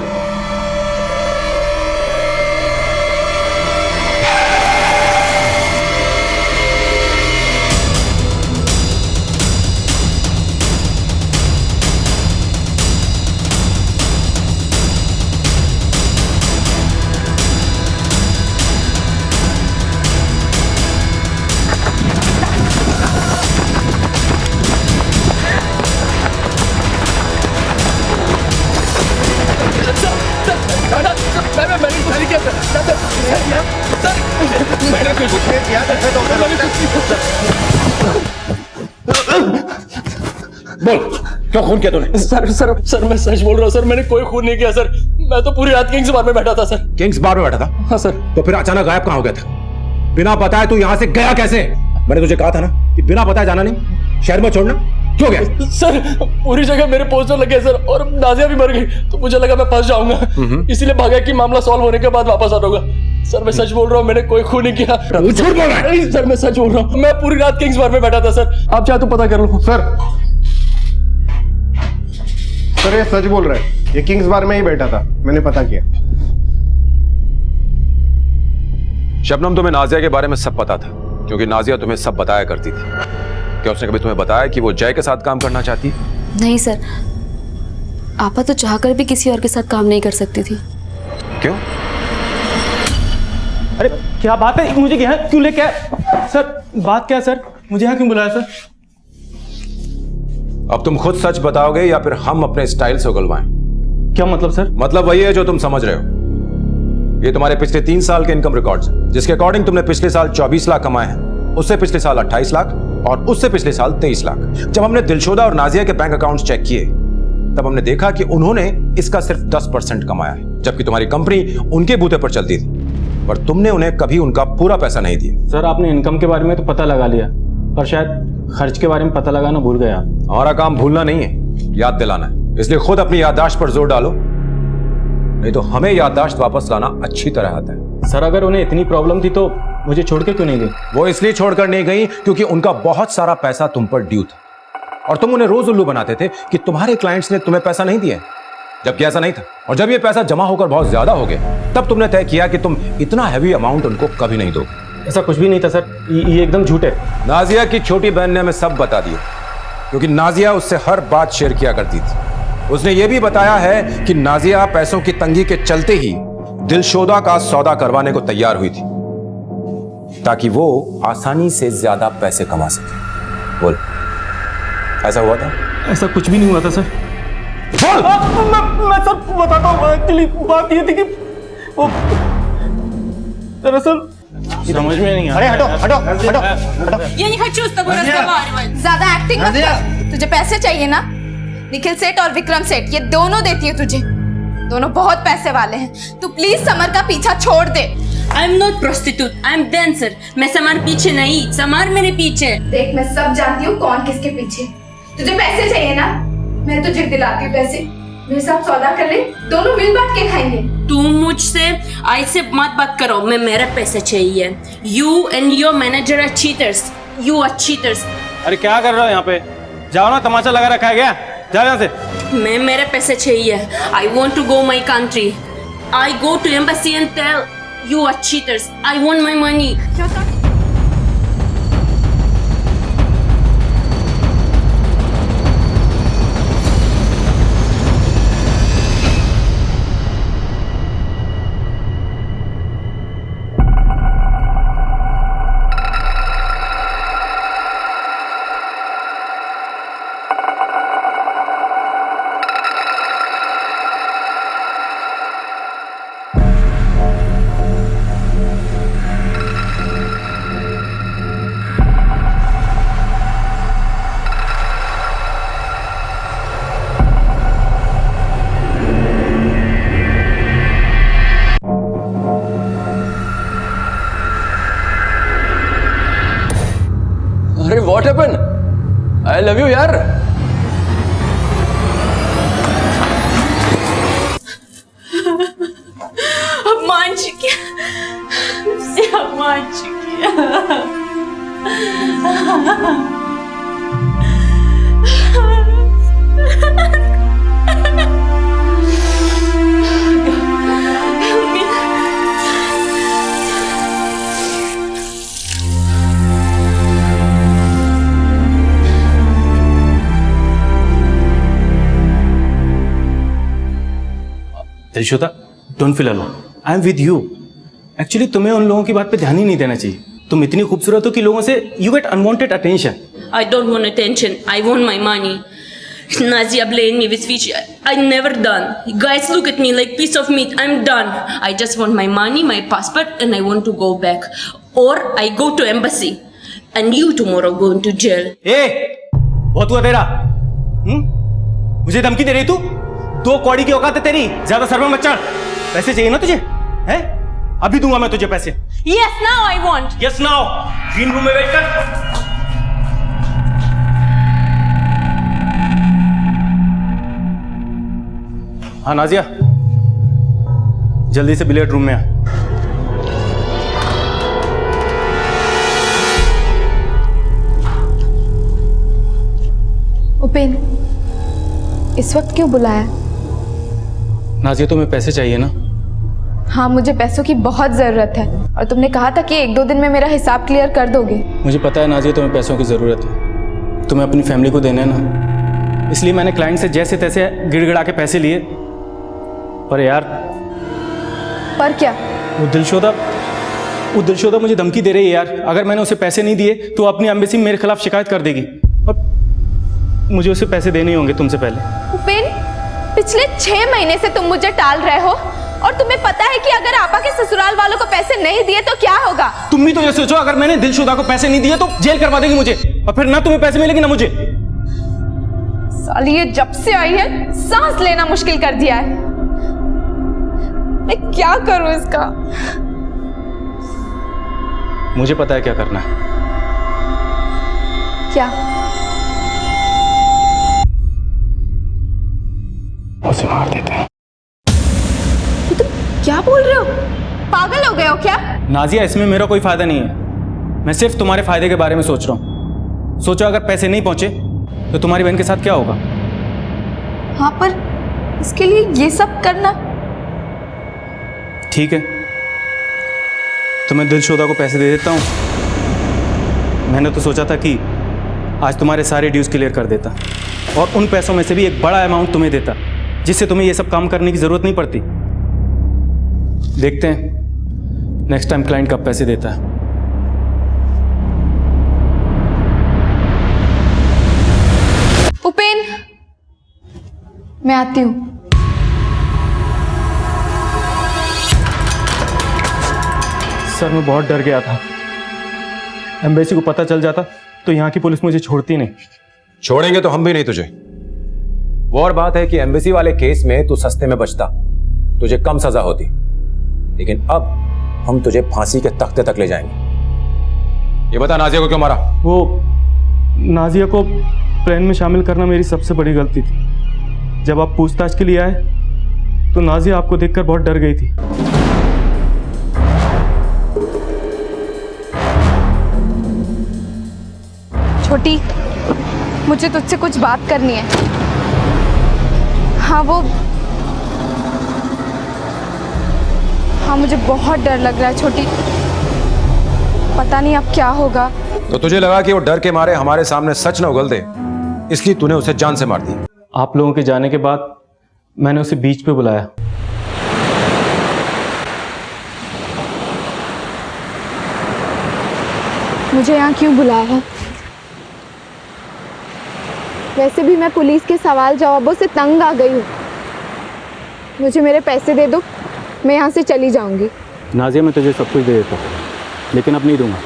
बोल, क्यों खून किया तूने? सर मैं सच बोल रहा हूँ सर, मैंने कोई खून नहीं किया सर। मैं तो पूरी रात किंग्स बार में बैठा था सर। किंग्स बार में बैठा था? हाँ सर। तो फिर अचानक गायब कहाँ हो गया था? बिना बताए तू यहाँ से गया कैसे? मैंने तुझे कहा था ना कि बिना बताए जाना नहीं, शहर में छोड़ना। क्यों गया? सर पूरी जगह मेरे पोस्टर लगे सर, और नाजिया भी मर गई, तो मुझे लगा मैं फंस जाऊंगा, इसीलिए भागा कि मामला सॉल्व होने के बाद वापस आ जाऊंगा। सर मैं सच बोल रहा हूँ, मैंने कोई खून नहीं किया। झूठ बोल रहा है? नहीं सर, मैं सच बोल रहा हूँ, मैं पूरी रात किंग्स बार में बैठा था सर। आप चाहे तो पता कर लो। सर ये सच बोल रहा है, ये किंग्स बार में ही बैठा था, मैंने पता किया। शबनम, तुम्हें नाजिया के बारे में सब पता था, क्योंकि नाजिया तुम्हें सब बताया करती थी। क्या उसने कभी तुम्हें बताया कि वो जय के साथ काम करना चाहती? नहीं सर, आपा तो चाहकर भी किसी और के साथ काम नहीं कर सकती थी। क्यों? अरे क्या बात है, मुझे यहाँ क्यों लेके आए? सर बात क्या है सर, मुझे यहाँ क्यों बुलाया सर? अब तुम खुद सच बताओगे या फिर हम अपने स्टाइल से उगलवाएं? क्या मतलब सर? मतलब वही है जो तुम समझ रहे हो। ये तुम्हारे पिछले 3 साल के इनकम रिकॉर्ड्स हैं, जिसके अकॉर्डिंग तुमने पिछले साल 24 लाख कमाए हैं, उससे पिछले साल 28 लाख और उससे पिछले साल 23 लाख। जब हमने दिलशोदा और नाजिया के बैंक अकाउंट्स चेक किए, तब हमने देखा कि उन्होंने इसका सिर्फ 10% कमाया है, जबकि तुम्हारी कंपनी उनके बूते पर चलती थी, पर तुमने उन्हें कभी उनका पूरा पैसा नहीं दिया। सर आपने इनकम के बारे में तो पता लगा लिया, पर शायद खर्च के बारे में पता लगाना भूल गया। हमारा काम भूलना नहीं है, याद दिलाना है। इसलिए खुद अपनी याददाश्त पर जोर डालो, नहीं तो हमें याददाश्त वापस लाना अच्छी तरह आता है। सर अगर उन्हें इतनी प्रॉब्लम थी तो मुझे छोड़ के क्यों नहीं गई? वो इसलिए छोड़कर नहीं गई क्योंकि उनका बहुत सारा पैसा तुम पर ड्यू था, और तुम उन्हें रोज उल्लू बनाते थे कि तुम्हारे क्लाइंट्स ने तुम्हें पैसा नहीं दिया, जबकि ऐसा नहीं था। और जब ये पैसा जमा होकर बहुत ज्यादा हो गया, तब तुमने तय किया कि तुम इतना हैवी अमाउंट उनको कभी नहीं दोगे। ऐसा कुछ भी नहीं था सर, ये एकदम झूठ है। नाजिया की छोटी बहन ने हमें सब बता दिया, क्योंकि नाजिया उससे हर बात शेयर किया करती थी। उसने ये भी बताया है कि नाजिया पैसों की तंगी के चलते ही दिलशोदा का सौदा करवाने को तैयार हुई थी, ताकि वो आसानी से ज्यादा पैसे कमा सके। बोल, ऐसा हुआ था? ऐसा कुछ भी नहीं हुआ था सर। मैं सर बताता हूँ। एक्चुअली बात ये थी कि वो दरअसल समझ में नहीं आ रहा। अरे हटो। Я не хочу с тобой разговаривать. ज्यादा एक्टिंग मत कर। तुझे पैसे चाहिए ना? निखिल सेठ और विक्रम सेठ ये दोनों देती है तुझे। दोनों बहुत पैसे वाले हैं। तू प्लीज समर का पीछा छोड़ दे। I'm not prostitute. I'm dancer. मैं समर पीछे नहीं, समर मेरे पीछे। देख मैं सब जानती हूँ कौन किसके पीछे। तुझे पैसे चाहिए ना? मैं तुझे दिलाती हूँ पैसे। मेरे साथ सौदा कर ले, दोनों मिल बांट के खाएंगे। तुम मुझसे ऐसे मत बात करो, मैं मेरा पैसे चाहिए। You and your manager are cheaters. You are cheaters. अरे क्या कर रहे हो यहाँ पे? जाओ ना, तमाशा लगा रखा है क्या? जाओ यहाँ से। मैं मेरे पैसे चाहिए। I want to go my country. I go to embassy and tell you are cheaters. I want my money. अरे what happen? I love you यार। अब मान चुकी अब मान चुकी Dilshuda, don't feel alone, I am with you. Actually तुम्हें उन लोगों की बात पे ध्यान ही नहीं देना चाहिए। तुम इतनी खूबसूरत हो कि लोगों से you get unwanted attention. I don't want attention. I want my money. Nazia blamed me with which I never done. Guys look at me like piece of meat. I'm done. I just want my money, my passport, and I want to go back. Or I go to embassy. And you tomorrow go into jail. ए, बहुत हुआ तेरा। मुझे धमकी दे रही तू? 2 कौड़ी की औकात है तेरी, ज्यादा सर में मत चढ़। पैसे चाहिए ना तुझे? हैं? अभी दूंगा मैं तुझे पैसे। Yes, now I want. Yes, now. Green room में वेट कर। हाँ नाजिया, जल्दी से बिलियर्ड रूम में आ। उपेन, इस वक्त क्यों बुलाया? नाजिया, तुम्हें पैसे चाहिए ना? हाँ, मुझे पैसों की बहुत ज़रूरत है और तुमने कहा था कि 1-2 दिन में मेरा हिसाब क्लियर कर दोगे। मुझे पता है नाजिया, तुम्हें पैसों की ज़रूरत है। तुम्हें अपनी फैमिली को देने ना, इसलिए मैंने क्लाइंट से जैसे तैसे गिड़गिड़ा के पैसे लिए। पर यार, पर क्या? वो दिलशोदा मुझे धमकी दे रही है यार। अगर मैंने उसे पैसे नहीं दिए तो वो अपनी एम्बेसी में मेरे खिलाफ शिकायत कर देगी और मुझे उसे पैसे देने होंगे तुमसे पहले। उपेन, पिछले 6 महीने से तुम मुझे टाल रहे हो और तुम्हें पता है कि अगर आपा के ससुराल वालों को पैसे नहीं दिए तो क्या होगा? तुम भी तो ये सोचो, अगर मैंने दिलशुदा को पैसे नहीं दिए तो जेल करवा देगी मुझे और फिर ना तुम्हें पैसे मिलेंगे ना मुझे। साली, ये जब से आई है सांस लेना मुश्किल कर दिया है। मैं क्या करूं इसका? मुझे पता है क्या करना है। क्या? उसे मार देते हैं। तुम क्या बोल रहे हो? पागल हो गए हो क्या? नाजिया, इसमें मेरा कोई फायदा नहीं है। मैं सिर्फ तुम्हारे फायदे के बारे में सोच रहा हूँ। सोचो अगर पैसे नहीं पहुंचे तो तुम्हारी बहन के साथ क्या होगा? हाँ, पर इसके लिए ये सब करना? ठीक है, तो मैं दिलशोदा को पैसे दे देता हूँ। मैंने तो सोचा था कि आज तुम्हारे सारे ड्यूज क्लियर कर देता और उन पैसों में से भी एक बड़ा अमाउंट तुम्हें देता, जिससे तुम्हें ये सब काम करने की जरूरत नहीं पड़ती। देखते हैं नेक्स्ट टाइम क्लाइंट कब पैसे देता है। उपेन, मैं आती हूँ। सर, मैं बहुत डर गया था। एम्बेसी को पता चल जाता तो यहाँ की पुलिस मुझे छोड़ती नहीं। छोड़ेंगे तो हम भी नहीं तुझे। वो और बात है कि एम्बेसी वाले केस में तू सस्ते में बचता, तुझे कम सजा होती, लेकिन अब हम तुझे फांसी के तख्ते तक ले जाएंगे। ये बता, नाजिया को क्यों मारा? वो नाजिया को प्लान में शामिल करना मेरी सबसे बड़ी गलती थी। जब आप पूछताछ के लिए आए तो नाजिया आपको देखकर बहुत डर गई थी। छोटी, मुझे तुझसे कुछ बात करनी है। हाँ, मुझे बहुत डर लग रहा है छोटी। पता नहीं अब क्या होगा। तो तुझे लगा कि वो डर के मारे हमारे सामने सच न उगल दे, इसलिए तूने उसे जान से मार दी। आप लोगों के जाने के बाद मैंने उसे बीच पे बुलाया। मुझे यहाँ क्यों बुलाया है? वैसे भी मैं पुलिस के सवाल जवाबों से तंग आ गई हूँ। मुझे मेरे पैसे दे दो, मैं यहाँ से चली जाऊँगी। नाजिया, मैं तुझे सब कुछ दे देता हूँ, लेकिन अब नहीं दूंगा,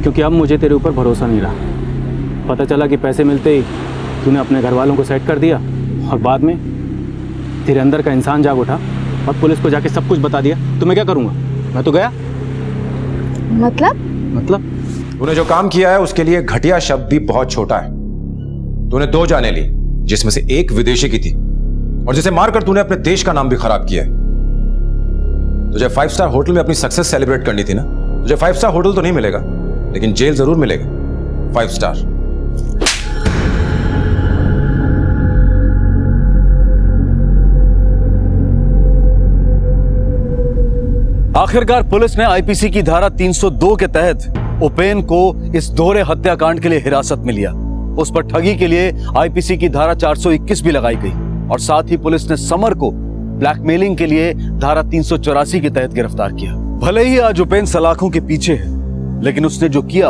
क्योंकि अब मुझे तेरे ऊपर भरोसा नहीं रहा। पता चला कि पैसे मिलते ही तूने अपने घर वालों को सेट कर दिया और बाद में तेरे अंदर का इंसान जाग उठा और पुलिस को जाके सब कुछ बता दिया। तो मैं क्या करूँगा? मैं तो गया। मतलब तूने जो काम किया है उसके लिए घटिया शब्द भी बहुत छोटा है। तूने 2 जानें ली, जिसमें से एक विदेशी की थी और जिसे मारकर तूने अपने देश का नाम भी खराब किया है। तुझे 5 स्टार होटल में अपनी सक्सेस सेलिब्रेट करनी थी ना। तुझे 5 स्टार होटल तो नहीं मिलेगा, लेकिन जेल जरूर मिलेगा, 5 स्टार। आखिरकार पुलिस ने आईपीसी की धारा 302 के तहत उपेन को इस दोहरे हत्याकांड के लिए हिरासत में लिया। उस पर ठगी के लिए आईपीसी की धारा 421 भी लगाई गई और साथ ही पुलिस ने समर को ब्लैकमेलिंग के लिए धारा 384 के तहत गिरफ्तार किया। भले ही आज उपेन सलाखों के पीछे है, लेकिन उसने जो किया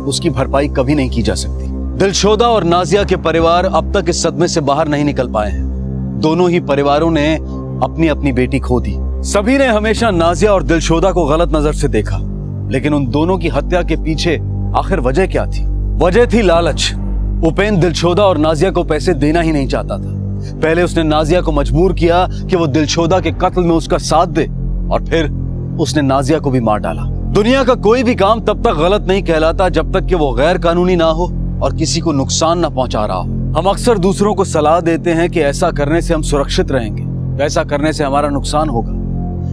उसकी भरपाई कभी नहीं की जा सकती। दिलशोदा और नाजिया के परिवार अब तक इस सदमे से बाहर नहीं निकल पाए हैं। दोनों ही परिवारों ने अपनी अपनी बेटी खो दी। सभी ने हमेशा नाजिया और दिलशोदा को गलत नजर से देखा, लेकिन उन दोनों की हत्या के पीछे आखिर वजह क्या थी? वजह थी लालच। उपेन दिलशोदा और नाजिया को पैसे देना ही नहीं चाहता था। पहले उसने नाजिया को मजबूर किया कि वो दिलशोदा के कत्ल में उसका साथ दे, और फिर उसने नाजिया को भी मार डाला। दुनिया का कोई भी काम तब तक गलत नहीं कहलाता जब तक कि वो गैर कानूनी ना हो और किसी को नुकसान ना पहुंचा रहा हो। हम अक्सर दूसरों को सलाह देते हैं कि ऐसा करने से हम सुरक्षित रहेंगे, वैसा करने से हमारा नुकसान होगा,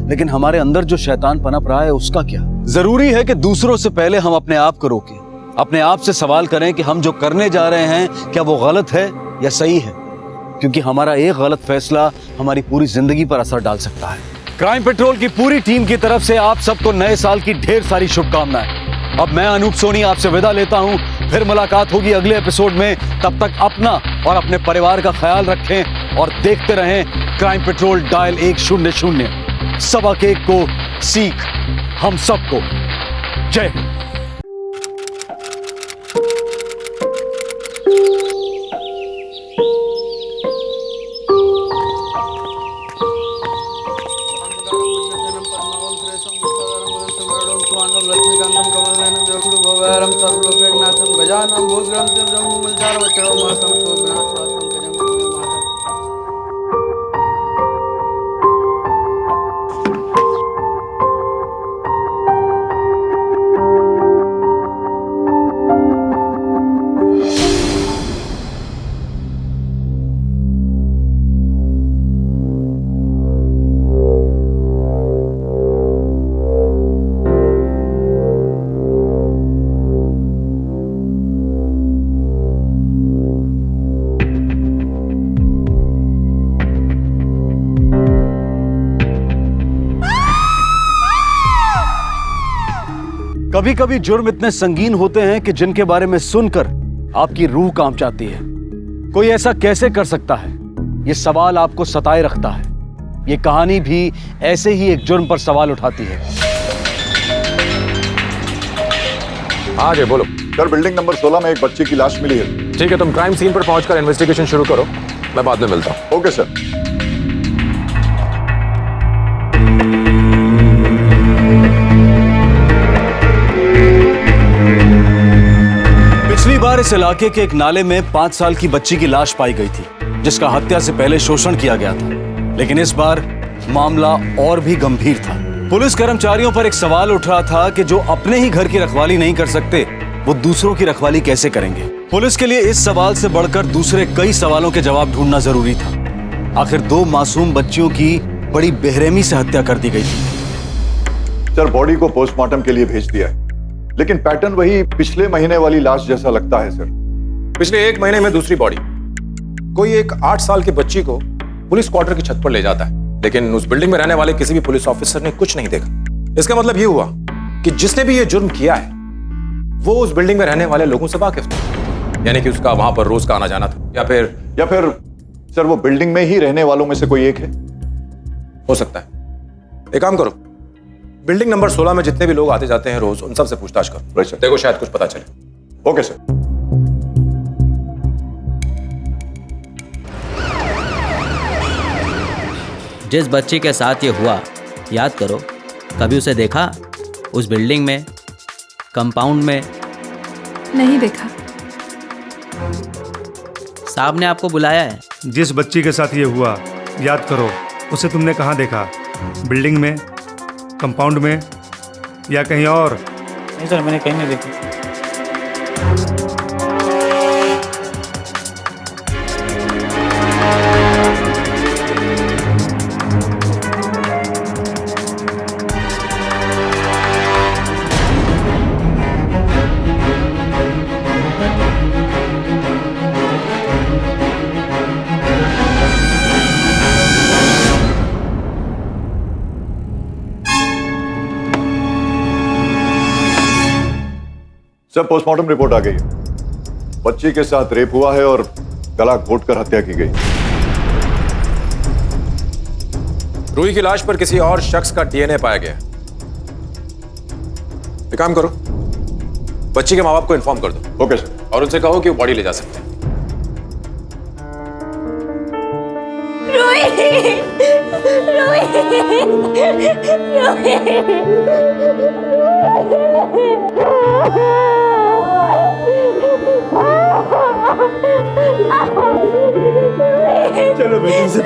लेकिन हमारे अंदर जो शैतान पनप रहा है उसका क्या? जरूरी है कि दूसरों से पहले हम अपने आप को रोकें, अपने आप से सवाल करें कि हम जो करने जा रहे हैं क्या वो गलत है या सही है, क्योंकि हमारा एक गलत फैसला हमारी पूरी जिंदगी पर असर डाल सकता है। क्राइम पेट्रोल की पूरी टीम की तरफ से आप सबको नए साल की ढेर सारी शुभकामनाएं। अब मैं अनूप सोनी आपसे विदा लेता हूं, फिर मुलाकात होगी अगले एपिसोड में। तब तक अपना और अपने परिवार का ख्याल रखें और देखते रहें क्राइम पेट्रोल डायल 100। सबक एक को सीख हम सबको। जय हिंद। लक्ष्मीकांतम कमलनयनम जगुरु भवहरम सर्वलोकैकनाथम गजानम भूतग्रम जगमुलचार वचरम मासम सोगनाथ पंकजम माता। कभी कभी जुर्म इतने संगीन होते हैं कि जिनके बारे में सुनकर आपकी रूह कांप जाती है। कोई ऐसा कैसे कर सकता है? ये सवाल आपको सताए रखता है। ये कहानी भी ऐसे ही एक जुर्म पर सवाल उठाती है। हाँ जी बोलो। सर बिल्डिंग नंबर 16 में एक बच्चे की लाश मिली है। ठीक है, तुम क्राइम सीन पर पहुंचकर इन्वेस्टिगेशन शुरू करो, मैं बाद में मिलता हूँ। Okay sir. पिछली बार इस इलाके के एक नाले में 5 साल की बच्ची की लाश पाई गई थी, जिसका हत्या से पहले शोषण किया गया था। लेकिन इस बार मामला और भी गंभीर था। पुलिस कर्मचारियों पर एक सवाल उठ रहा था कि जो अपने ही घर की रखवाली नहीं कर सकते, वो दूसरों की रखवाली कैसे करेंगे। पुलिस के लिए इस सवाल से बढ़कर दूसरे कई सवालों के जवाब ढूंढना जरूरी था। आखिर 2 मासूम बच्चियों की बड़ी बेरहमी से हत्या कर दी गई थी। सर बॉडी को पोस्टमार्टम के लिए भेज दिया है, लेकिन पैटर्न वही पिछले महीने वाली लाश जैसा लगता है सर। पिछले 1 महीने में दूसरी बॉडी। कोई एक 8 साल की बच्ची को पुलिस क्वार्टर की छत पर ले जाता है, लेकिन उस बिल्डिंग में रहने वाले किसी भी पुलिस ऑफिसर ने कुछ नहीं देखा। इसका मतलब यह हुआ कि जिसने भी यह जुर्म किया है वो उस बिल्डिंग में रहने वाले लोगों से वाकिफ था, यानी कि उसका वहां पर रोज का आना जाना था। या फिर सर वो बिल्डिंग में ही रहने वालों में से कोई एक है। हो सकता है। एक काम करो, बिल्डिंग नंबर 16 में जितने भी लोग आते जाते हैं रोज, उन सब से पूछताछ करो। देखो शायद कुछ पता चले। Okay sir. जिस बच्ची के साथ ये हुआ, याद करो, कभी उसे देखा उस बिल्डिंग में, कंपाउंड में? नहीं देखा। साहब ने आपको बुलाया है। जिस बच्ची के साथ ये हुआ, याद करो, उसे तुमने कहाँ देखा? बिल्डिंग में, कंपाउंड में या कहीं और? नहीं सर, मैंने कहीं नहीं देखी। सर, पोस्टमार्टम रिपोर्ट आ गई है। बच्ची के साथ रेप हुआ है और गला घोटकर हत्या की गई। रूही की लाश पर किसी और शख्स का डीएनए पाया गया। एक काम करो, बच्ची के माँ बाप को इन्फॉर्म कर दो। Okay sir. और उनसे कहो कि वो बॉडी ले जा सकते हैं। चलो बेटी से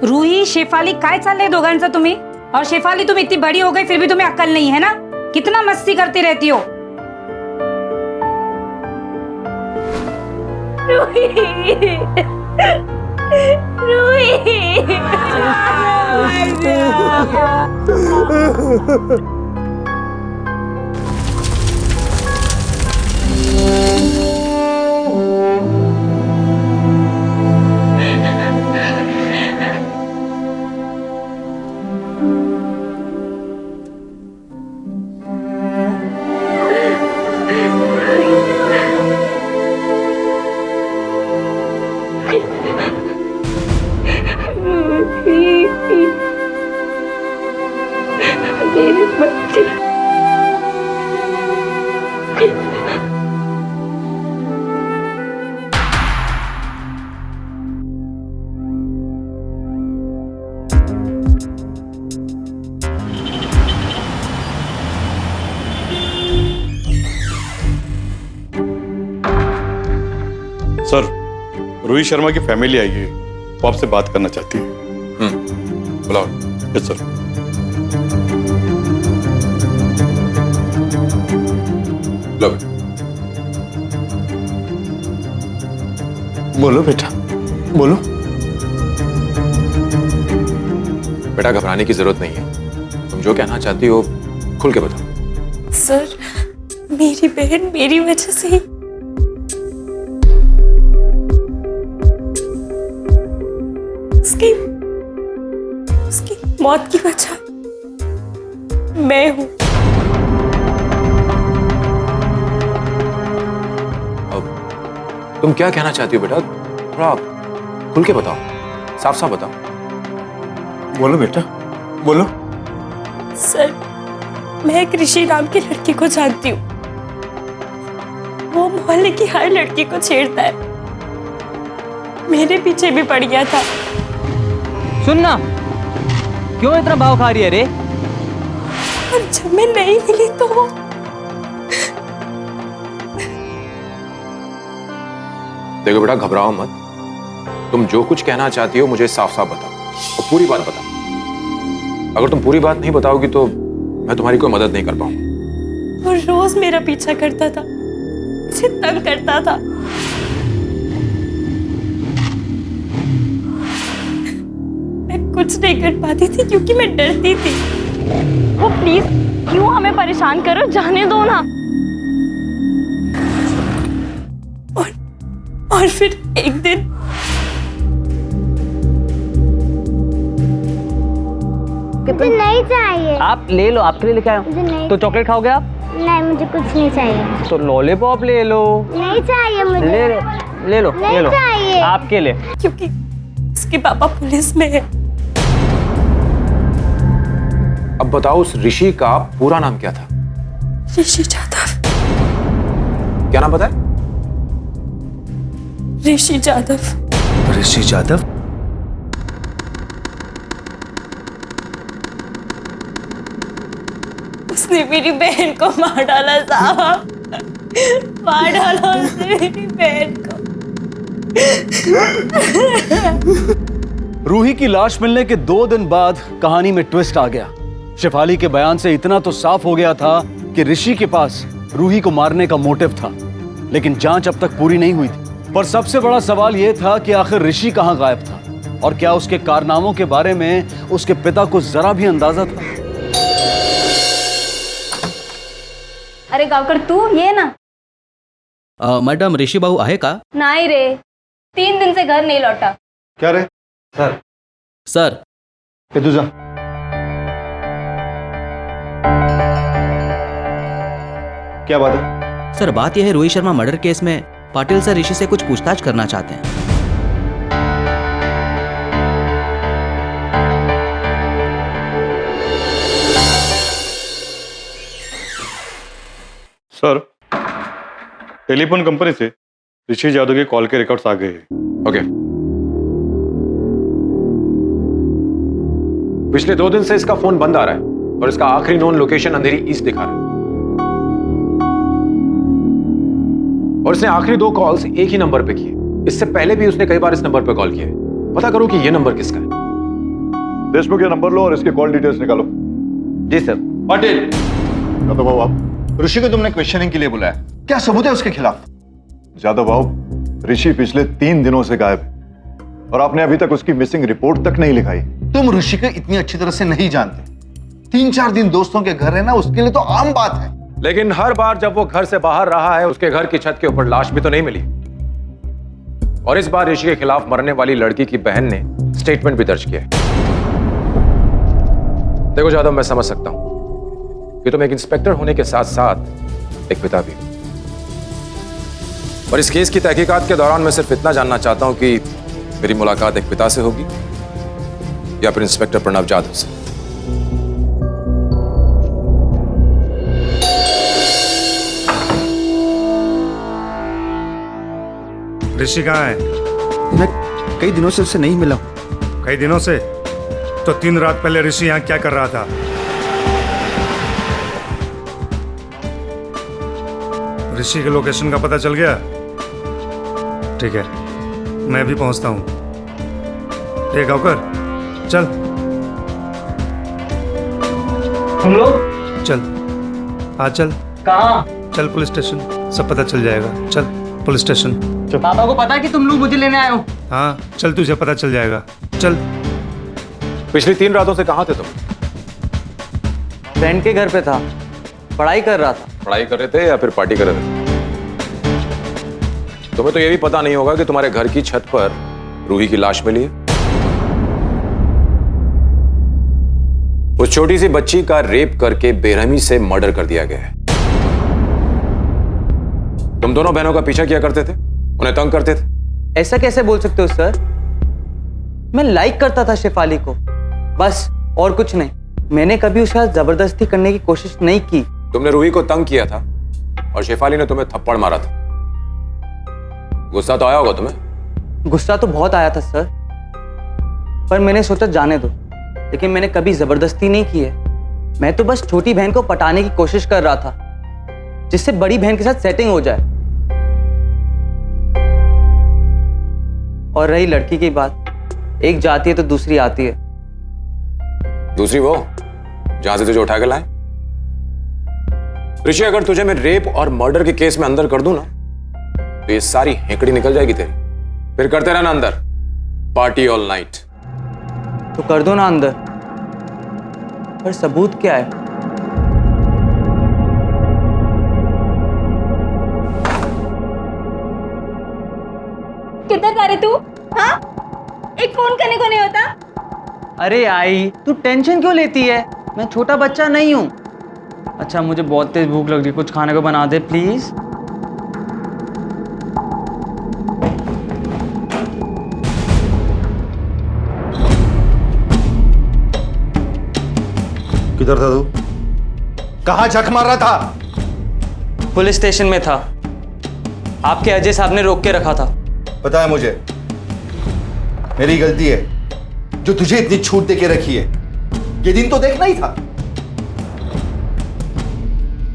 रूही, शेफाली काय चाललंय दोघांचं तुम्ही? और शेफाली, तुम इतनी बड़ी हो गई फिर भी तुम्हें अक्ल नहीं है ना? कितना मस्ती करती रहती हो। रूही, रूही। मेरे बच्चे। सर, रूही शर्मा की फैमिली आई है, वो आपसे बात करना चाहती है। बुलाओ। Yes sir. बोलो बेटा, बोलो। बेटा, घबराने की जरूरत नहीं है। तुम जो कहना चाहती हो खुल के बताओ। सर, मेरी बहन मेरी वजह से ही उसकी मौत की वजह मैं हूं। तुम क्या कहना चाहती हो बेटा? थोड़ा खुल के बताओ, साफ साफ बताओ। बोलो बेटा, बोलो। सर, मैं कृषि नाम की लड़की को जानती हूँ। वो मोहल्ले की हर लड़की को छेड़ता है। मेरे पीछे भी पड़ गया था। सुनना, क्यों इतना भाव खा रही है रे? और जब मैं नहीं मिली तो देखो बेटा, घबराओ मत। तुम जो कुछ कहना चाहती हो मुझे साफ साफ बताओ और पूरी बात बताओ। अगर तुम पूरी बात नहीं बताओगी तो मैं तुम्हारी कोई मदद नहीं कर पाऊंगा। वो रोज मेरा पीछा करता था, मुझे तंग करता था। मैं कुछ नहीं कर पाती थी क्योंकि मैं डरती थी। वो प्लीज क्यों हमें परेशान करो, जाने दो ना। और फिर एक दिन मुझे नहीं चाहिए। आप ले लो, आपके लिए लेके आया हूं। तो चॉकलेट खाओगे आप? नहीं, मुझे कुछ नहीं चाहिए। तो लॉलीपॉप ले लो। नहीं चाहिए मुझे। ले लो, ले लो, नहीं ले लो। चाहिए। आपके लिए। क्योंकि उसके पापा पुलिस में है। बताओ, उस ऋषि का पूरा नाम क्या था? ऋषि जादव। क्या नाम बताया? ऋषि जादव। ऋषि जादव? उसने मेरी बहन को मार डाला साहब, मार डाला उसने मेरी बहन को। रूही की लाश मिलने के 2 दिन बाद कहानी में ट्विस्ट आ गया। शेफाली के बयान से इतना तो साफ हो गया था कि ऋषि के पास रूही को मारने का मोटिव था, लेकिन जांच अब तक पूरी नहीं हुई थी। पर सबसे बड़ा सवाल यह था कि आखिर ऋषि कहां गायब था और क्या उसके कारनामों के बारे में उसके पिता को जरा भी अंदाजा था? अरे गावकर तू ये ना। मैडम ऋषि बाबू आहे का? नहीं रे, 3 दिन से घर नहीं लौटा। क्या रे? सर ये तू जा। क्या बात है? सर बात यह है, रोहित शर्मा मर्डर केस में पाटिल सर ऋषि से कुछ पूछताछ करना चाहते हैं। सर, टेलीफोन कंपनी से ऋषि यादव के कॉल के रिकॉर्ड्स आ गए हैं। ओके। पिछले 2 दिन से इसका फोन बंद आ रहा है और इसका आखिरी नोन लोकेशन अंधेरी ईस्ट दिखा रहा है। और इसने आखिरी 2 कॉल्स एक ही नंबर पे किए। इससे पहले भी उसने कई बार इस नंबर पे कॉल किया है। पता करो कि ये नंबर किसका है। देशमुख ये नंबर लो और इसके कॉल डिटेल्स निकालो। जी सर। पाटिल, जादव बाबू आप ऋषि को तुमने क्वेश्चनिंग के लिए बुलाया, क्या सबूत है उसके खिलाफ? जादव बाबू, ऋषि पिछले 3 दिनों से गायब है और आपने अभी तक उसकी मिसिंग रिपोर्ट तक नहीं लिखाई। तुम ऋषि को इतनी अच्छी तरह से नहीं जानते। 3-4 दिन दोस्तों के घर रहना उसके लिए तो आम बात है। लेकिन हर बार जब वो घर से बाहर रहा है, उसके घर की छत के ऊपर लाश भी तो नहीं मिली। और इस बार ऋषि के खिलाफ मरने वाली लड़की की बहन ने स्टेटमेंट भी दर्ज किया है। देखो जादव, मैं समझ सकता हूं कि तुम एक इंस्पेक्टर होने के साथ साथ एक पिता भी हो। और इस केस की तहकीकात के दौरान मैं सिर्फ इतना जानना चाहता हूं कि मेरी मुलाकात एक पिता से होगी या फिर इंस्पेक्टर प्रणव जाधव से। ऋषि कहाँ है? मैं कई दिनों से उससे नहीं मिला। कई दिनों से? तो 3 रात पहले ऋषि यहाँ क्या कर रहा था? ऋषि के लोकेशन का पता चल गया? ठीक है, मैं भी पहुंचता हूँ। ए गावकर, चल। हम लोग? चल, आ चल। कहाँ? चल पुलिस स्टेशन, सब पता चल जाएगा। चल पुलिस स्टेशन। पापा को पता है कि तुम लोग मुझे लेने आए हो? हाँ चल, तुझे पता चल जाएगा। चल। पिछली 3 रातों से कहां थे तुम? फ्रेंड के घर पे था, पढ़ाई कर रहा था। पढ़ाई कर रहे थे या फिर पार्टी कर रहे थे? तुम्हें तो यह भी पता नहीं होगा कि तुम्हारे घर की छत पर रूही की लाश मिली है। उस छोटी सी बच्ची का रेप करके बेरहमी से मर्डर कर दिया गया है। तुम दोनों बहनों का पीछा किया करते थे, उन्हें तंग करते थे। ऐसा कैसे बोल सकते हो सर? मैं लाइक करता था शेफाली को, बस, और कुछ नहीं। मैंने कभी उसके साथ जबरदस्ती करने की कोशिश नहीं की। तुमने रूही को तंग किया था और शेफाली ने तुम्हें थप्पड़ मारा था। गुस्सा तो आया होगा तुम्हें? गुस्सा तो बहुत आया था सर, पर मैंने सोचा जाने दो। लेकिन मैंने कभी जबरदस्ती नहीं की है। मैं तो बस छोटी बहन को पटाने की कोशिश कर रहा था, जिससे बड़ी बहन के साथ सेटिंग हो जाए। और रही लड़की की बात, एक जाती है तो दूसरी आती है। दूसरी वो जहां से तुझे उठा के लाए? ऋषि, अगर तुझे मैं रेप और मर्डर के केस में अंदर कर दूं ना, तो ये सारी हेकड़ी निकल जाएगी तेरी। फिर करते रहना अंदर पार्टी ऑल नाइट। तो कर दो ना अंदर, पर सबूत क्या है? किधर जा रहे तू? हाँ, एक फोन करने को नहीं होता? अरे आई, तू टेंशन क्यों लेती है? मैं छोटा बच्चा नहीं हूँ। अच्छा, मुझे बहुत तेज भूख लग रही है, कुछ खाने को बना दे प्लीज। किधर था तू? कहां झक मार रहा था? पुलिस स्टेशन में था। आपके अजय साहब ने रोक के रखा था। पता है मुझे, मेरी गलती है जो तुझे इतनी छूट दे के रखी है। ये दिन तो देखना ही था।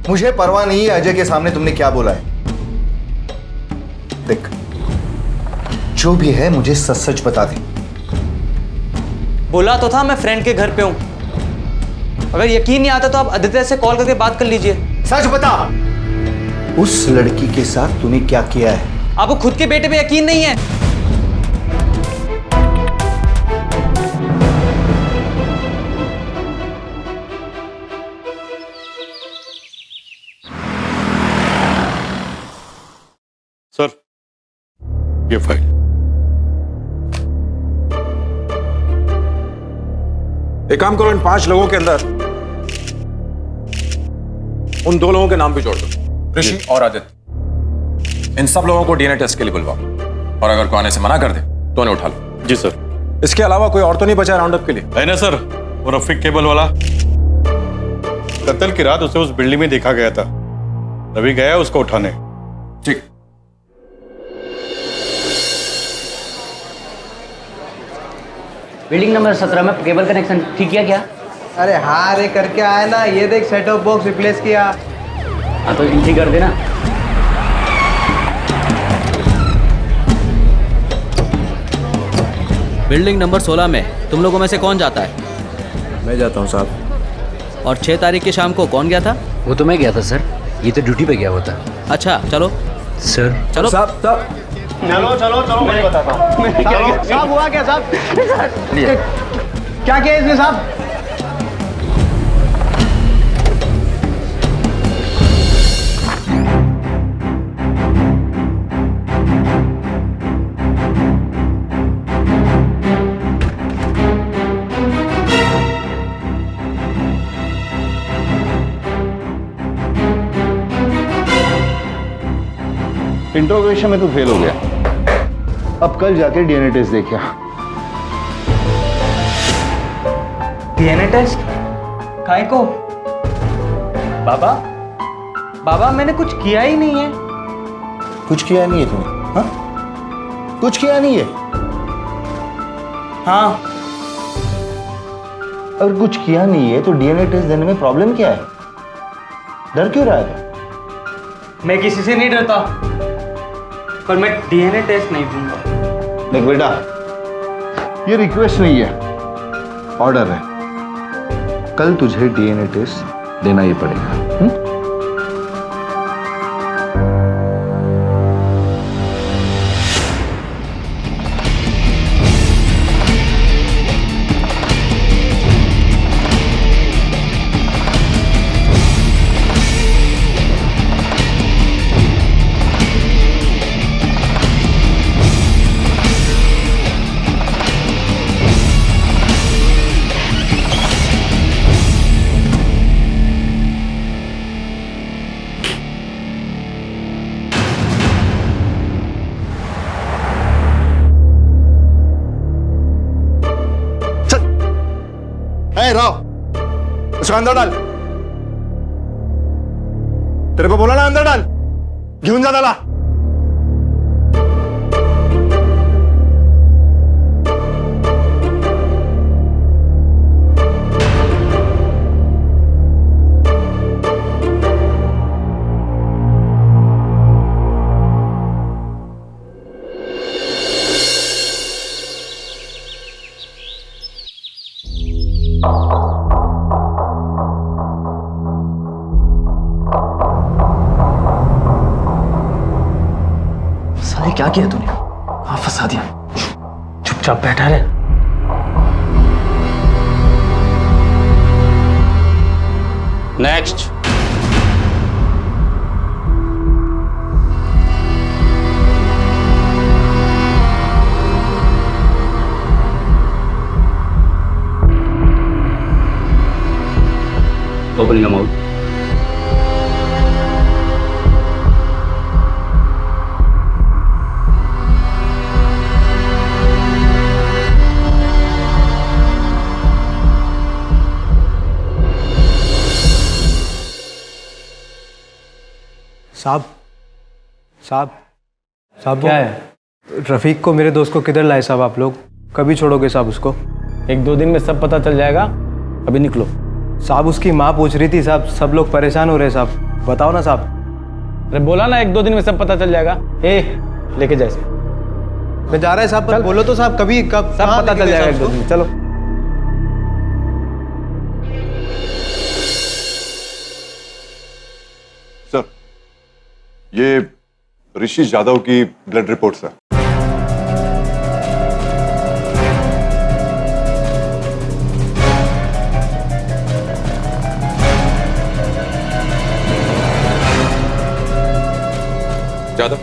मुझे परवाह नहीं है अजय के सामने तुमने क्या बोला है। देख, जो भी है मुझे सच सच बता दे। बोला तो था मैं फ्रेंड के घर पे हूं। अगर यकीन नहीं आता तो आप आदित्य से कॉल करके बात कर लीजिए। सच बता, उस लड़की के साथ तूने क्या किया है? आपको खुद के बेटे पे यकीन नहीं है? सर, ये फाइल। एक काम करो, इन 5 लोगों के अंदर उन 2 लोगों के नाम भी जोड़ दो, ऋषि और आदित्य। इन सब लोगों को डीएनए टेस्ट के लिए बुलवाओ, और अगर कोई आने से मना कर दे तो उन्हें उठा लो। जी सर। इसके अलावा कोई और तो नहीं बचा राउंड अप के लिए? है ना सर, वो रफीक केबल वाला। कत्ल की रात उसे उस बिल्डिंग में देखा गया था। रवि गया उसको उठाने। ठीक। बिल्डिंग नंबर 17 में केबल कनेक्शन ठीक किया क्या? अरे हाँ रे, करके आया ना। ये देख, सेट ऑफ बॉक्स रिप्लेस किया। हाँ तो ठीक कर देना। बिल्डिंग नंबर 16 में तुम लोगों में से कौन जाता है? मैं जाता हूँ साहब। और 6 तारीख की शाम को कौन गया था? वो तो मैं गया था सर, ये तो ड्यूटी पे गया हुआ था। अच्छा चलो सर। चलो साहब चलो चलो चलो, मैं बताता हूँ। साहब हुआ क्या साहब? क्या किया इसने साहब? इंट्रोगेशन में तो फेल हो गया। अब कल जाके डीएनए टेस्ट देखिए। DNA test? काय को? बाबा, बाबा मैंने कुछ किया ही नहीं है। कुछ किया नहीं है तुमने? हाँ, कुछ किया नहीं है? हाँ। अगर कुछ किया नहीं है तो डीएनए टेस्ट देने में प्रॉब्लम क्या है? डर क्यों रहा है? मैं किसी से नहीं डरता, पर मैं डीएनए टेस्ट नहीं दूंगा। देख बेटा, ये रिक्वेस्ट नहीं है, ऑर्डर है। कल तुझे डीएनए टेस्ट देना ही पड़ेगा। राव, उसको अंदर डाल। तेरे को बोला ना अंदर डाल, घेऊन जा त्याला। साले क्या किया तूने? हाँ फंसा दिया। चुपचाप बैठा रहे। नेक्स्ट। Opening amount. साहब साहब साहब क्या है? रफीक को, मेरे दोस्त को किधर लाए साहब आप लोग? कभी छोड़ोगे साहब उसको? 1-2 दिन में सब पता चल जाएगा, अभी निकलो। साहब उसकी माँ पूछ रही थी साहब, सब लोग परेशान हो रहे हैं साहब, बताओ ना साहब। अरे बोला ना 1-2 दिन में सब पता चल जाएगा। लेके जाए इसको। मैं जा रहा है साहब, पर बोलो तो साहब कभी कब सब पता चल जाएगा 1-2 दिन में, चलो। सर, ये ऋषि यादव की ब्लड रिपोर्ट्स है। Yadav,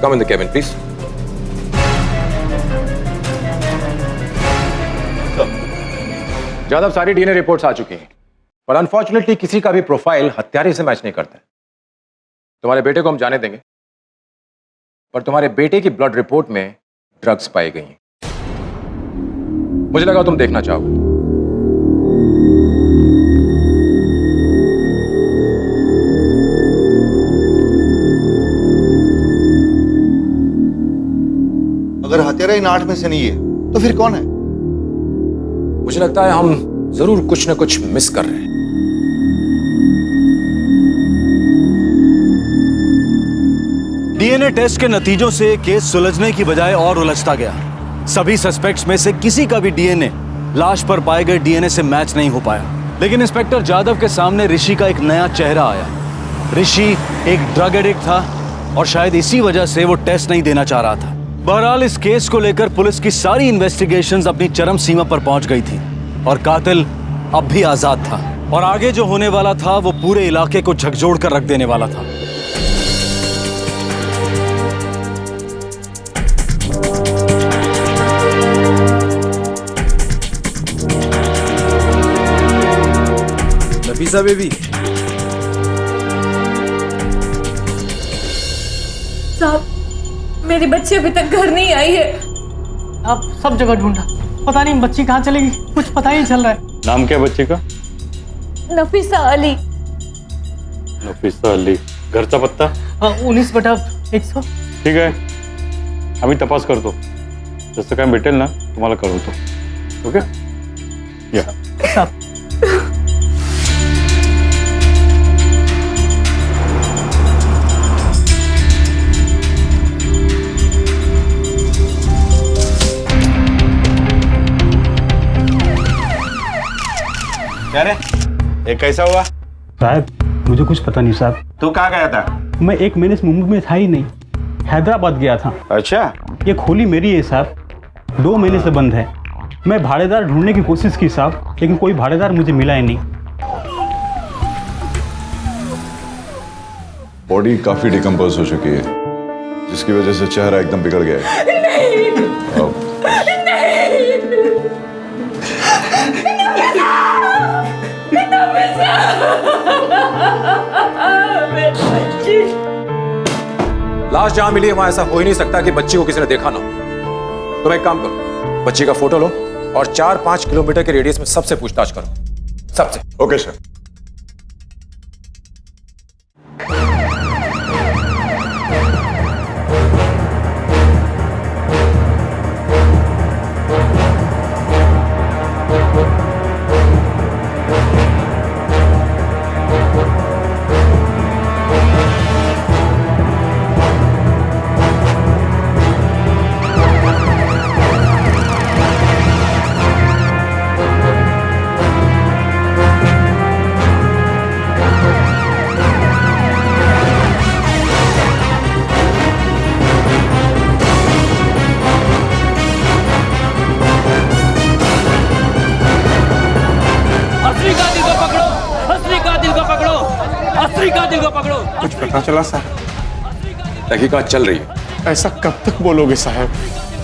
come in the cabin, please. Yadav, सारी डीएनए रिपोर्ट्स आ चुकी हैं, पर अनफॉर्चुनेटली किसी का भी प्रोफाइल हत्यारे से मैच नहीं करता है। तुम्हारे बेटे को हम जाने देंगे, पर तुम्हारे बेटे की ब्लड रिपोर्ट में ड्रग्स पाई गई हैं। मुझे लगा तुम देखना चाहोगे। अगर हत्यारा इन 8 में से नहीं है तो फिर कौन है? मुझे लगता है हम जरूर कुछ न कुछ मिस कर रहे हैं। डीएनए टेस्ट के नतीजों से केस सुलझने की बजाय और उलझता गया। सभी सस्पेक्ट्स में से किसी का भी डीएनए लाश पर पाए गए डीएनए से मैच नहीं हो पाया। लेकिन इंस्पेक्टर जादव के सामने ऋषि का एक नया चेहरा आया। ऋषि एक ड्रग एडिक्ट था और शायद इसी वजह से वो टेस्ट नहीं देना चाह रहा था। बहरहाल इस केस को लेकर पुलिस की सारी इन्वेस्टिगेशंस अपनी चरम सीमा पर पहुंच गई थी और कातिल अब भी आजाद था और आगे जो होने वाला था वो पूरे इलाके को झकझोर कर रख देने वाला था। नफीसा बेबी, साहब मेरी बच्ची अभी तक घर नहीं आई है। आप सब जगह ढूंढा, पता नहीं बच्ची कहाँ चलेगी, कुछ पता ही नहीं चल रहा है। नाम क्या बच्ची का? नफीसा अली। नफीसा अली। घरचा पत्ता? 19/100। ठीक आहे, आम्ही तपास करतो, जसं काय भेटेल ना तुम्हाला कळवतो. ओके या. क्या रे, ये कैसा हुआ? साहब मुझे कुछ पता नहीं साहब. तू कहाँ गया था? मैं 1 महीने से मुंबई में था ही नहीं, हैदराबाद गया था. अच्छा, ये खोली मेरी है साहब, 2 महीने से बंद है. मैं भाड़ेदार ढूंढने की कोशिश की साहब, लेकिन कोई भाड़ेदार मुझे मिला ही नहीं. बॉडी काफी डिकम्पोज हो चुकी है, जिसकी वजह से चेहरा एकदम बिगड़ गया है. लाश जहां मिली है वहां ऐसा हो ही नहीं सकता कि बच्ची को किसी ने देखा ना हो. तुम एक काम करो, बच्ची का फोटो लो और 4-5 किलोमीटर के रेडियस में सबसे पूछताछ करो, सबसे. Okay sir. कुछ पता चला साहब? तहकीकात चल रही है. ऐसा कब तक बोलोगे साहब?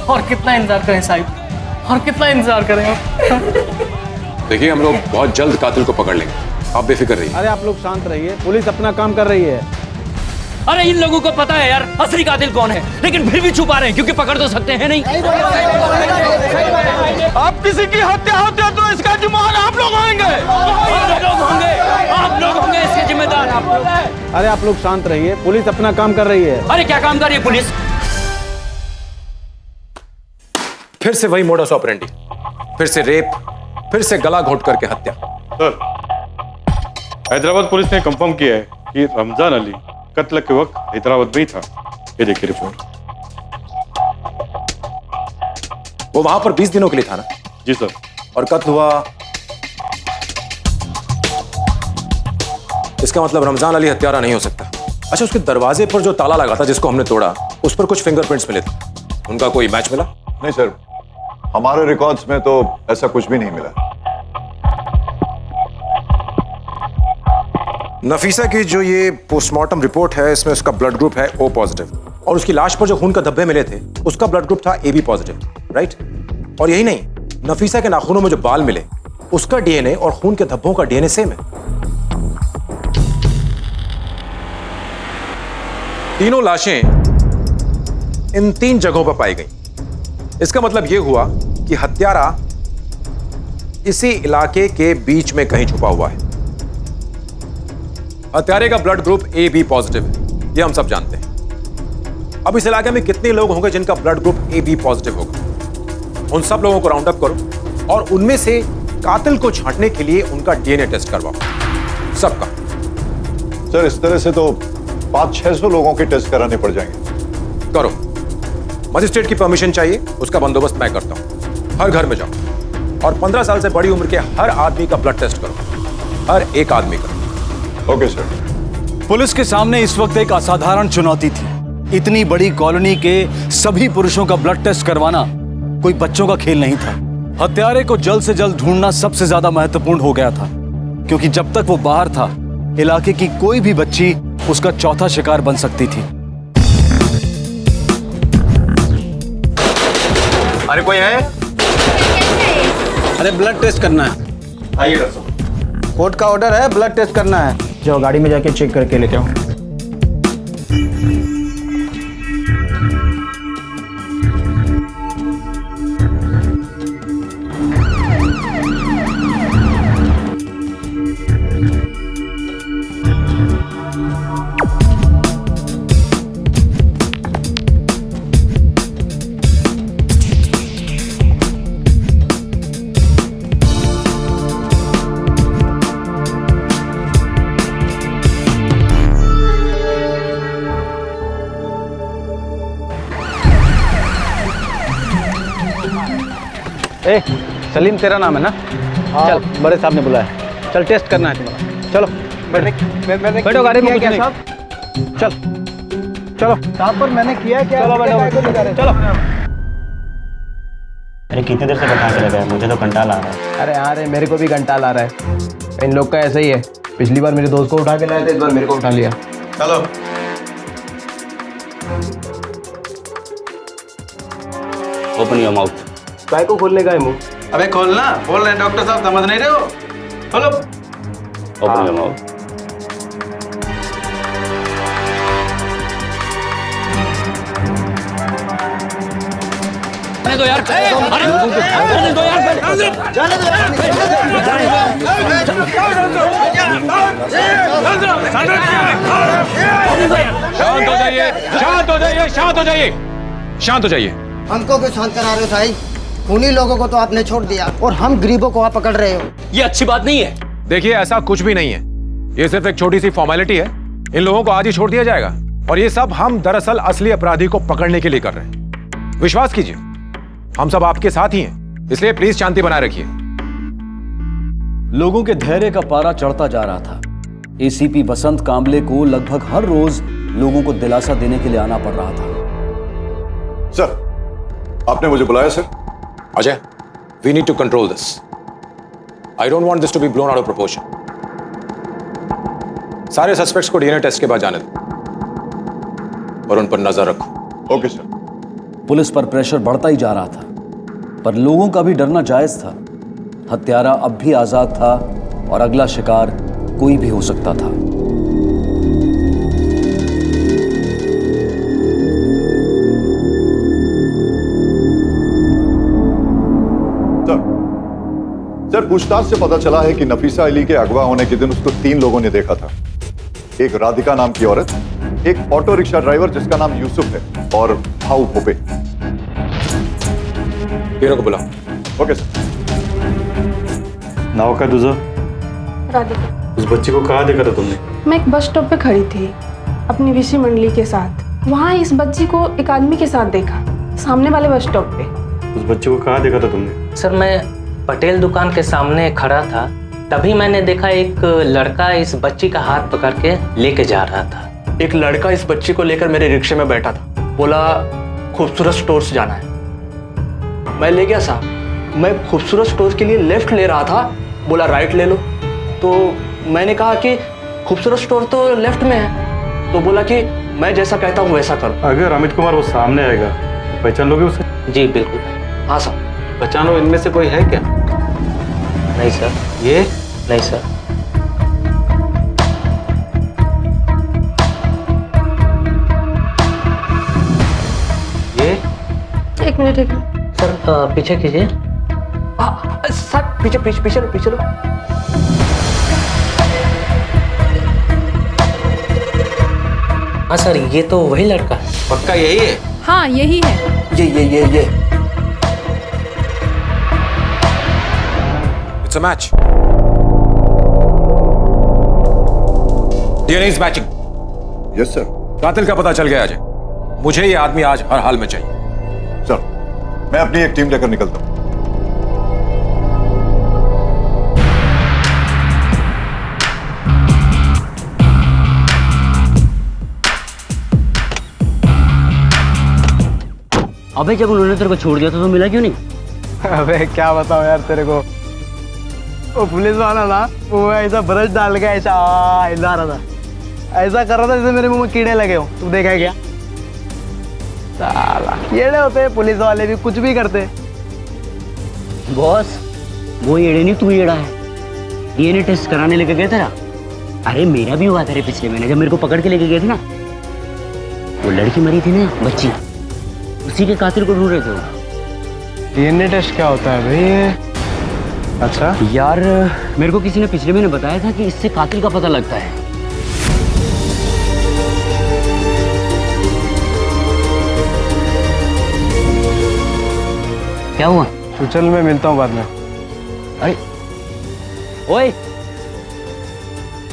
और कितना इंतजार करें साहब, और कितना इंतजार करें? देखिए हम लोग बहुत जल्द कातिल को पकड़ लेंगे, आप बेफिक्र रहिए. अरे आप लोग शांत रहिए, पुलिस अपना काम कर रही है. अरे इन लोगों को पता है यार असली कातिल कौन है, लेकिन फिर भी छुपा रहे हैं क्योंकि पकड़ तो सकते हैं नहीं. आप किसी की हत्या होती है तो इसका जिम्मेदार आप लोग होंगे. आप लोग होंगे इसके जिम्मेदार. आप लोग अरे आप लोग शांत रहिए, पुलिस अपना काम कर रही है। अरे क्या काम कर रही है पुलिस? फिर से वही मोडस ऑपरेंडी, फिर से रेप, फिर से गला घोट करके हत्या। सर, हैदराबाद पुलिस ने कंफर्म किया है कि रमजान अली कत्ल के वक्त हैदराबाद में ही था। ये देखिए रिपोर्ट। वो वहां पर 20 दिनों के लिए था ना? जी सर। और कत्ल हुआ, इसका मतलब रमजान अली हत्यारा नहीं हो सकता। अच्छा, उसके दरवाजे पर जो ताला लगा था जिसको हमने तोड़ा, उस पर कुछ फिंगरप्रिंट्स मिले थे, उनका कोई मैच मिला? नहीं सर, हमारे रिकॉर्ड्स में तो ऐसा कुछ भी नहीं मिला। नफीसा की जो ये पोस्टमार्टम रिपोर्ट है, इसमें उसका ब्लड ग्रुप है O पॉजिटिव, और उसकी लाश पर जो खून का धब्बे मिले थे उसका ब्लड ग्रुप था AB पॉजिटिव, राइट? और यही नहीं, नफीसा के नाखूनों में जो बाल मिले उसका DNA और खून के धब्बों का DNA सेम है। तीनों लाशें इन 3 जगहों पर पाई गई। इसका मतलब यह हुआ कि हत्यारा इसी इलाके के बीच में कहीं छुपा हुआ है। हत्यारे का ब्लड ग्रुप AB पॉजिटिव है, यह हम सब जानते हैं। अब इस इलाके में कितने लोग होंगे जिनका ब्लड ग्रुप AB पॉजिटिव होगा? उन सब लोगों को राउंड अप करो और उनमें से कातिल को छांटने के लिए उनका DNA टेस्ट करवाओ, सबका। सर, इस तरह से तो 500-600 लोगों के टेस्ट कराने पड़ जाएंगे। करो, मजिस्ट्रेट की परमिशन चाहिए, उसका बंदोबस्त मैं करता हूं। हर घर में जाओ और 15 साल से बड़ी उम्र के हर आदमी का ब्लड टेस्ट करो, हर एक आदमी का। Okay sir. पुलिस के सामने इस वक्त एक असाधारण चुनौती थी। इतनी बड़ी कॉलोनी के सभी पुरुषों का ब्लड टेस्ट करवाना कोई बच्चों का खेल नहीं था। हत्यारे को जल्द से जल्द ढूंढना सबसे ज्यादा महत्वपूर्ण हो गया था, क्योंकि जब तक वो बाहर था, इलाके की कोई भी बच्ची उसका चौथा शिकार बन सकती थी। अरे कोई है? अरे ब्लड टेस्ट करना है। आइए डॉक्टर साहब। कोर्ट का ऑर्डर है, ब्लड टेस्ट करना है। जाओ गाड़ी में जाके चेक करके लेके आओ। ए, सलीम तेरा नाम है ना? चल, बड़े साहब ने बुलाया। चल टेस्ट करना है तुम्हारा। चलो बैठो गाड़ी में। क्या साहब? चल चलो साहब, पर मैंने किया क्या? चलो बैठो, चलो। अरे कितनी देर से बैठा के लगा है, मुझे तो घंटा ला रहा है। अरे हाँ रे, मेरे को भी घंटा ला रहा है। इन लोग का ऐसा ही है। पिछली बार मेरे दोस्त को उठा के लाए थे, इस बार मेरे को उठा लिया। चलो। Open your mouth. काय को खोलने का है मुंह? अबे खोलना, बोल रहे हैं डॉक्टर साहब, समझ नहीं रहे हो? खोलो। Open your mouth. जाने दो यार, जाने दो शांत हो जाइए, शांत हो जाइए, शांत हो जाइए, शांत हो जाइए। हमको क्यों शांत करा रहे हो साईं? उन्हीं लोगों को तो आपने छोड़ दिया और हम गरीबों को आप पकड़ रहे हो। ये अच्छी बात नहीं है। देखिए, ऐसा कुछ भी नहीं है, ये सिर्फ एक छोटी सी फॉर्मेलिटी है। इन लोगों को आज ही छोड़ दिया जाएगा, और ये सब हम दरअसल असली अपराधी को पकड़ने के लिए कर रहे हैं। विश्वास कीजिए, हम सब आपके साथ ही हैं, इसलिए प्लीज शांति बनाए रखिए। लोगों के धैर्य का पारा चढ़ता जा रहा था। एसीपी वसंत कांबले को लगभग हर रोज लोगों को दिलासा देने के लिए आना पड़ रहा था। सर, आपने मुझे बुलाया sir? Ajay, we need to control this. I don't want this to be blown out of proportion. सारे सस्पेक्ट्स को डीएनए टेस्ट के बाद जाने दो और उन पर नजर रखो। Okay sir. पुलिस पर प्रेशर बढ़ता ही जा रहा था, पर लोगों का भी डरना जायज था। हत्यारा अब भी आजाद था और अगला शिकार कोई भी हो सकता था। सर, पूछताछ से पता चला है कि नफीसा अली के अगवा होने के दिन उसको 3 लोगों ने देखा था। एक राधिका नाम की औरत, एक ऑटो रिक्शा ड्राइवर जिसका नाम यूसुफ है, और भाऊ भूपे। तीनों को बुला। Okay sir. नाव का तुझा? राधिका। उस बच्ची को कहाँ देखा था तुमने? मैं एक बस स्टॉप पे खड़ी थी अपनी विशी मंडली के साथ। वहाँ इस बच्ची को एक आदमी के साथ देखा, सामने वाले बस स्टॉप पे। उस बच्ची को कहाँ देखा था तुमने? सर मैं पटेल दुकान के सामने खड़ा था, तभी मैंने देखा एक लड़का इस बच्ची का हाथ पकड़ के लेके जा रहा था। एक लड़का इस बच्ची को लेकर मेरे रिक्शे में बैठा था, बोला खूबसूरत स्टोर से जाना है। मैं ले गया साहब। मैं खूबसूरत स्टोर के लिए लेफ्ट ले रहा था, बोला राइट ले लो। तो मैंने कहा कि खूबसूरत स्टोर तो लेफ्ट में है, तो बोला कि मैं जैसा कहता हूँ वैसा करो। अगर अमित कुमार वो सामने आएगा, पहचान लोगे उसे? जी बिल्कुल। हाँ सर। पहचानो, इनमें से कोई है क्या? नहीं सर। ये? नहीं सर। ये? एक मिनट। सर पीछे कीजिए। सर पीछे पीछे पीछे लो, पीछे लो। हाँ सर, ये तो वही लड़का है। पक्का यही है? हाँ यही है। ये it's a match. DNA is matching. Yes sir. कातिल का पता चल गया अजय। मुझे ये आदमी आज हर हाल में चाहिए। सर, मैं अपनी एक टीम लेकर निकलता हूं। अबे जब उन्होंने तेरे को छोड़ दिया तो मिला क्यों नहीं? अबे क्या बताओ यार तेरे को, वो पुलिस वाला ना, वो ऐसा ब्रश डाल के ऐसा हिला रहा था, ऐसा कर रहा था जैसे मेरे मुंह में कीड़े लगे हो। तू देखा है क्या? साला कीड़े होते हैं पुलिस वाले भी, कुछ भी करते। बॉस, वो येड़े नहीं, तू येड़ा है। डीएनए टेस्ट कराने लेके गए तेरा? अरे मेरा भी हुआ था रे पिछले महीने, जब मेरे को पकड़ के लेके गए थे ना। वो लड़की मरी थी ना, बच्ची, उसी के कातिल को ढूंढ रहे थे वो। डीएनए टेस्ट क्या होता है भाई? अच्छा यार, मेरे को किसी ने पिछले महीने बताया था कि इससे कातिल का पता लगता है। क्या हुआ? तो चल मैं मिलता हूँ बाद में। अरे ओए,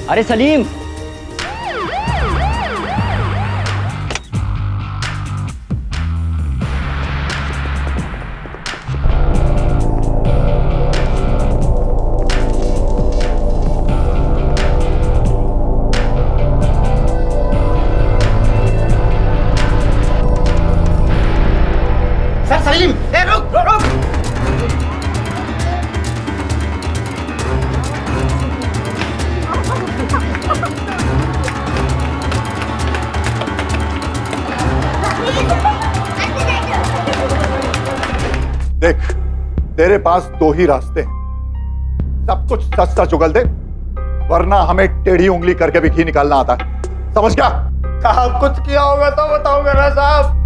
अरे सलीम, सलीम, ए रुक रुक रुक। देख, तेरे पास दो ही रास्ते हैं। सब कुछ सच सच उगल दे, वरना हमें टेढ़ी उंगली करके भी घी निकालना आता है। समझ गया? साहब कुछ किया होगा तो बताऊंगा ना साहब।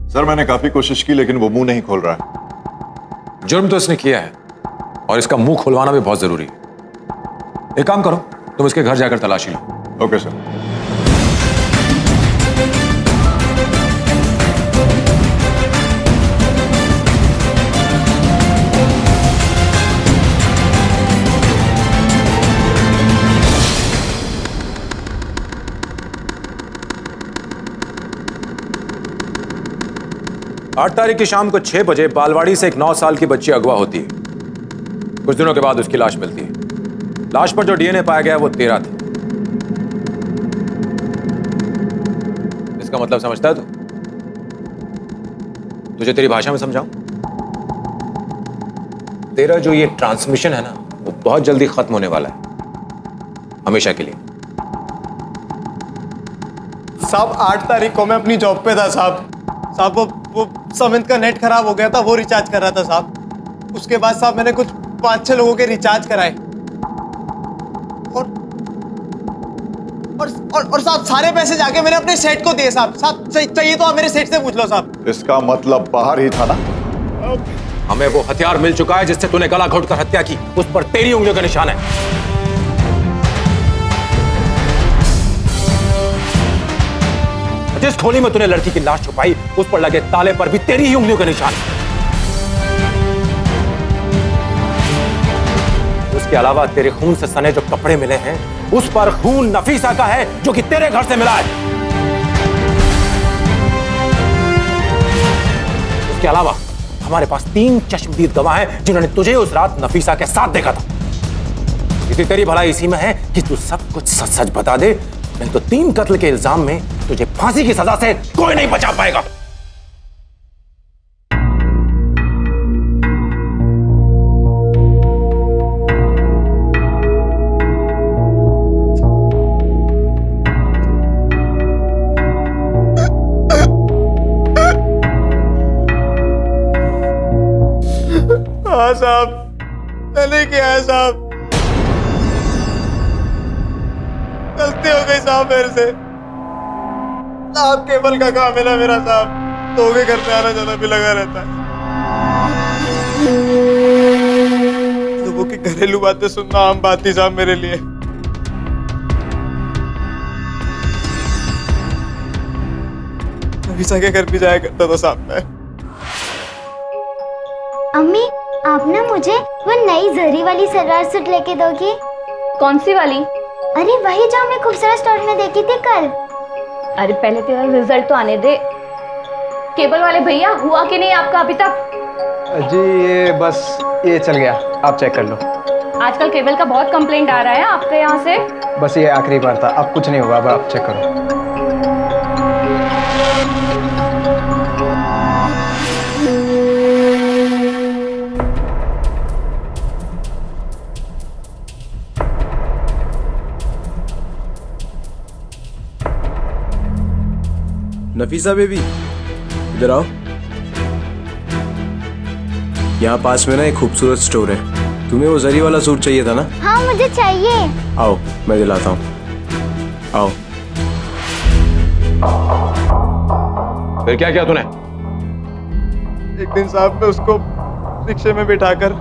सर, मैंने काफी कोशिश की लेकिन वो मुंह नहीं खोल रहा है। जुर्म तो इसने किया है और इसका मुंह खुलवाना भी बहुत जरूरी है। एक काम करो, तुम इसके घर जाकर तलाशी लो। Okay sir. आठ तारीख की शाम को 6 बजे बालवाड़ी से एक 9 साल की बच्ची अगवा होती है। कुछ दिनों के बाद उसकी लाश मिलती है। लाश पर जो डीएनए पाया गया वो तेरा था। इसका मतलब समझता है तू? तुझे तेरी भाषा में समझाऊं? तेरा जो ये ट्रांसमिशन है ना, वो बहुत जल्दी खत्म होने वाला है, हमेशा के लिए। साहब 8 तारीख को मैं अपनी जॉब पे था साहब। वो समित का नेट खराब हो गया था, वो रिचार्ज कर रहा था साहब। उसके बाद साहब मैंने कुछ 5-6 लोगों के रिचार्ज कराए और और साहब सारे पैसे जाके मैंने अपने सेठ को दिए साहब। साहब चाहिए तो आप मेरे सेठ से पूछ लो साहब। इसका मतलब बाहर ही था ना? हमें वो हथियार मिल चुका है जिससे तूने गला घोटकर हत्या की, उस पर तेरी उंगलियों का निशान है। जिस खोली में तूने लड़की की लाश छुपाई उस पर लगे ताले पर भी तेरी ही उंगलियों का निशान है। उसके अलावा तेरे खून से सने जो कपड़े मिले हैं उस पर खून नफीसा का है जो कि तेरे घर से मिला है। उसके अलावा हमारे पास 3 चश्मदीद गवाह हैं जिन्होंने तुझे उस रात नफीसा के साथ देखा था। इसी तेरी भलाई इसी में है कि तू सब कुछ सच सच बता दे, नहीं तो 3 कत्ल के इल्जाम में तुझे फांसी की सजा से कोई नहीं बचा पाएगा। हाँ साहब, मैंने किया है साहब, गलती हो गई साहब मेरे से। साहब केबल का काम है ना मेरा साहब, तो के घर पे आना जाना भी लगा रहता है। लोगों की घरेलू बातें सुनना आम बात थी साहब मेरे लिए। नफीसा के घर भी जाया करता था साहब मैं। अम्मी, आप ना मुझे वो नई जरी वाली सलवार सूट लेके दोगी? कौन सी वाली? अरे वही जो मैं खूबसूरत स्टोर में देखी थी कल। अरे पहले तेरा रिजल्ट तो आने दे। केबल वाले भैया, हुआ कि नहीं आपका अभी तक? जी ये चल गया, आप चेक कर लो। आजकल केबल का बहुत कंप्लेंट आ रहा है आपके यहाँ से। बस ये आखिरी बार था, अब कुछ नहीं होगा, अब आप चेक करो। नफीसा बेबी, इधर आओ। यहाँ पास में ना एक खूबसूरत स्टोर है, तुम्हें वो जरी वाला सूट चाहिए था ना? हाँ मुझे चाहिए। आओ मैं दिलाता हूँ, आओ। फिर क्या किया तूने? एक दिन साहब मैं उसको रिक्शे में बिठाकर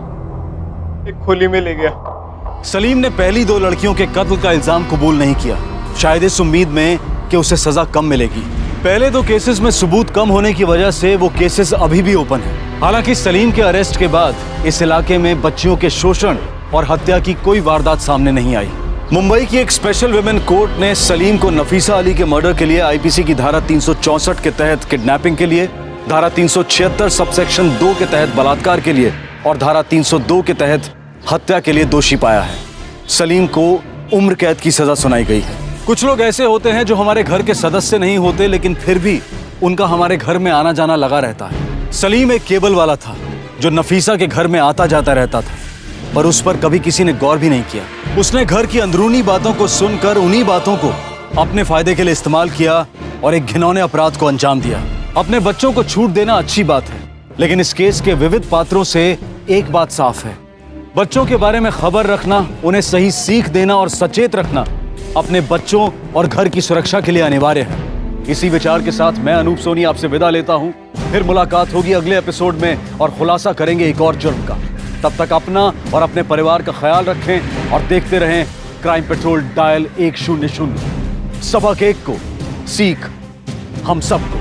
एक खोली में ले गया। सलीम ने पहली 2 लड़कियों के कत्ल का इल्जाम कबूल नहीं किया, शायद इस उम्मीद में कि उसे सजा कम मिलेगी। पहले 2 केसेस में सबूत कम होने की वजह से वो केसेस अभी भी ओपन हैं। हालांकि सलीम के अरेस्ट के बाद इस इलाके में बच्चियों के शोषण और हत्या की कोई वारदात सामने नहीं आई। मुंबई की एक स्पेशल विमेन कोर्ट ने सलीम को नफीसा अली के मर्डर के लिए आईपीसी की धारा 364 के तहत किडनैपिंग के लिए, धारा 376 सबसेक्शन 2 के तहत बलात्कार के लिए और धारा 302 के तहत हत्या के लिए दोषी पाया है। सलीम को उम्र कैद की सजा सुनाई गई है। कुछ लोग ऐसे होते हैं जो हमारे घर के सदस्य नहीं होते, लेकिन फिर भी उनका हमारे घर में आना जाना लगा रहता है। सलीम एक केबल वाला था जो नफीसा के घर में आता जाता रहता था, पर उस पर कभी किसी ने गौर भी नहीं किया। उसने घर की अंदरूनी बातों को सुनकर उन्हीं बातों को अपने फायदे के लिए इस्तेमाल किया और एक घिनौने अपराध को अंजाम दिया। अपने बच्चों को छूट देना अच्छी बात है, लेकिन इस केस के विविध पात्रों से एक बात साफ है, बच्चों के बारे में खबर रखना, उन्हें सही सीख देना और सचेत रखना अपने बच्चों और घर की सुरक्षा के लिए अनिवार्य है। इसी विचार के साथ मैं अनूप सोनी आपसे विदा लेता हूं। फिर मुलाकात होगी अगले एपिसोड में और खुलासा करेंगे एक और जुर्म का। तब तक अपना और अपने परिवार का ख्याल रखें और देखते रहें क्राइम पेट्रोल डायल 100। सबक एक को सीख हम सबको।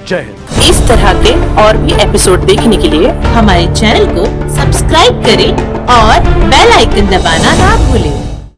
जय हिंद। इस तरह के और भी एपिसोड देखने के लिए हमारे चैनल को सब्सक्राइब करें और बेल आइकन दबाना ना भूलें।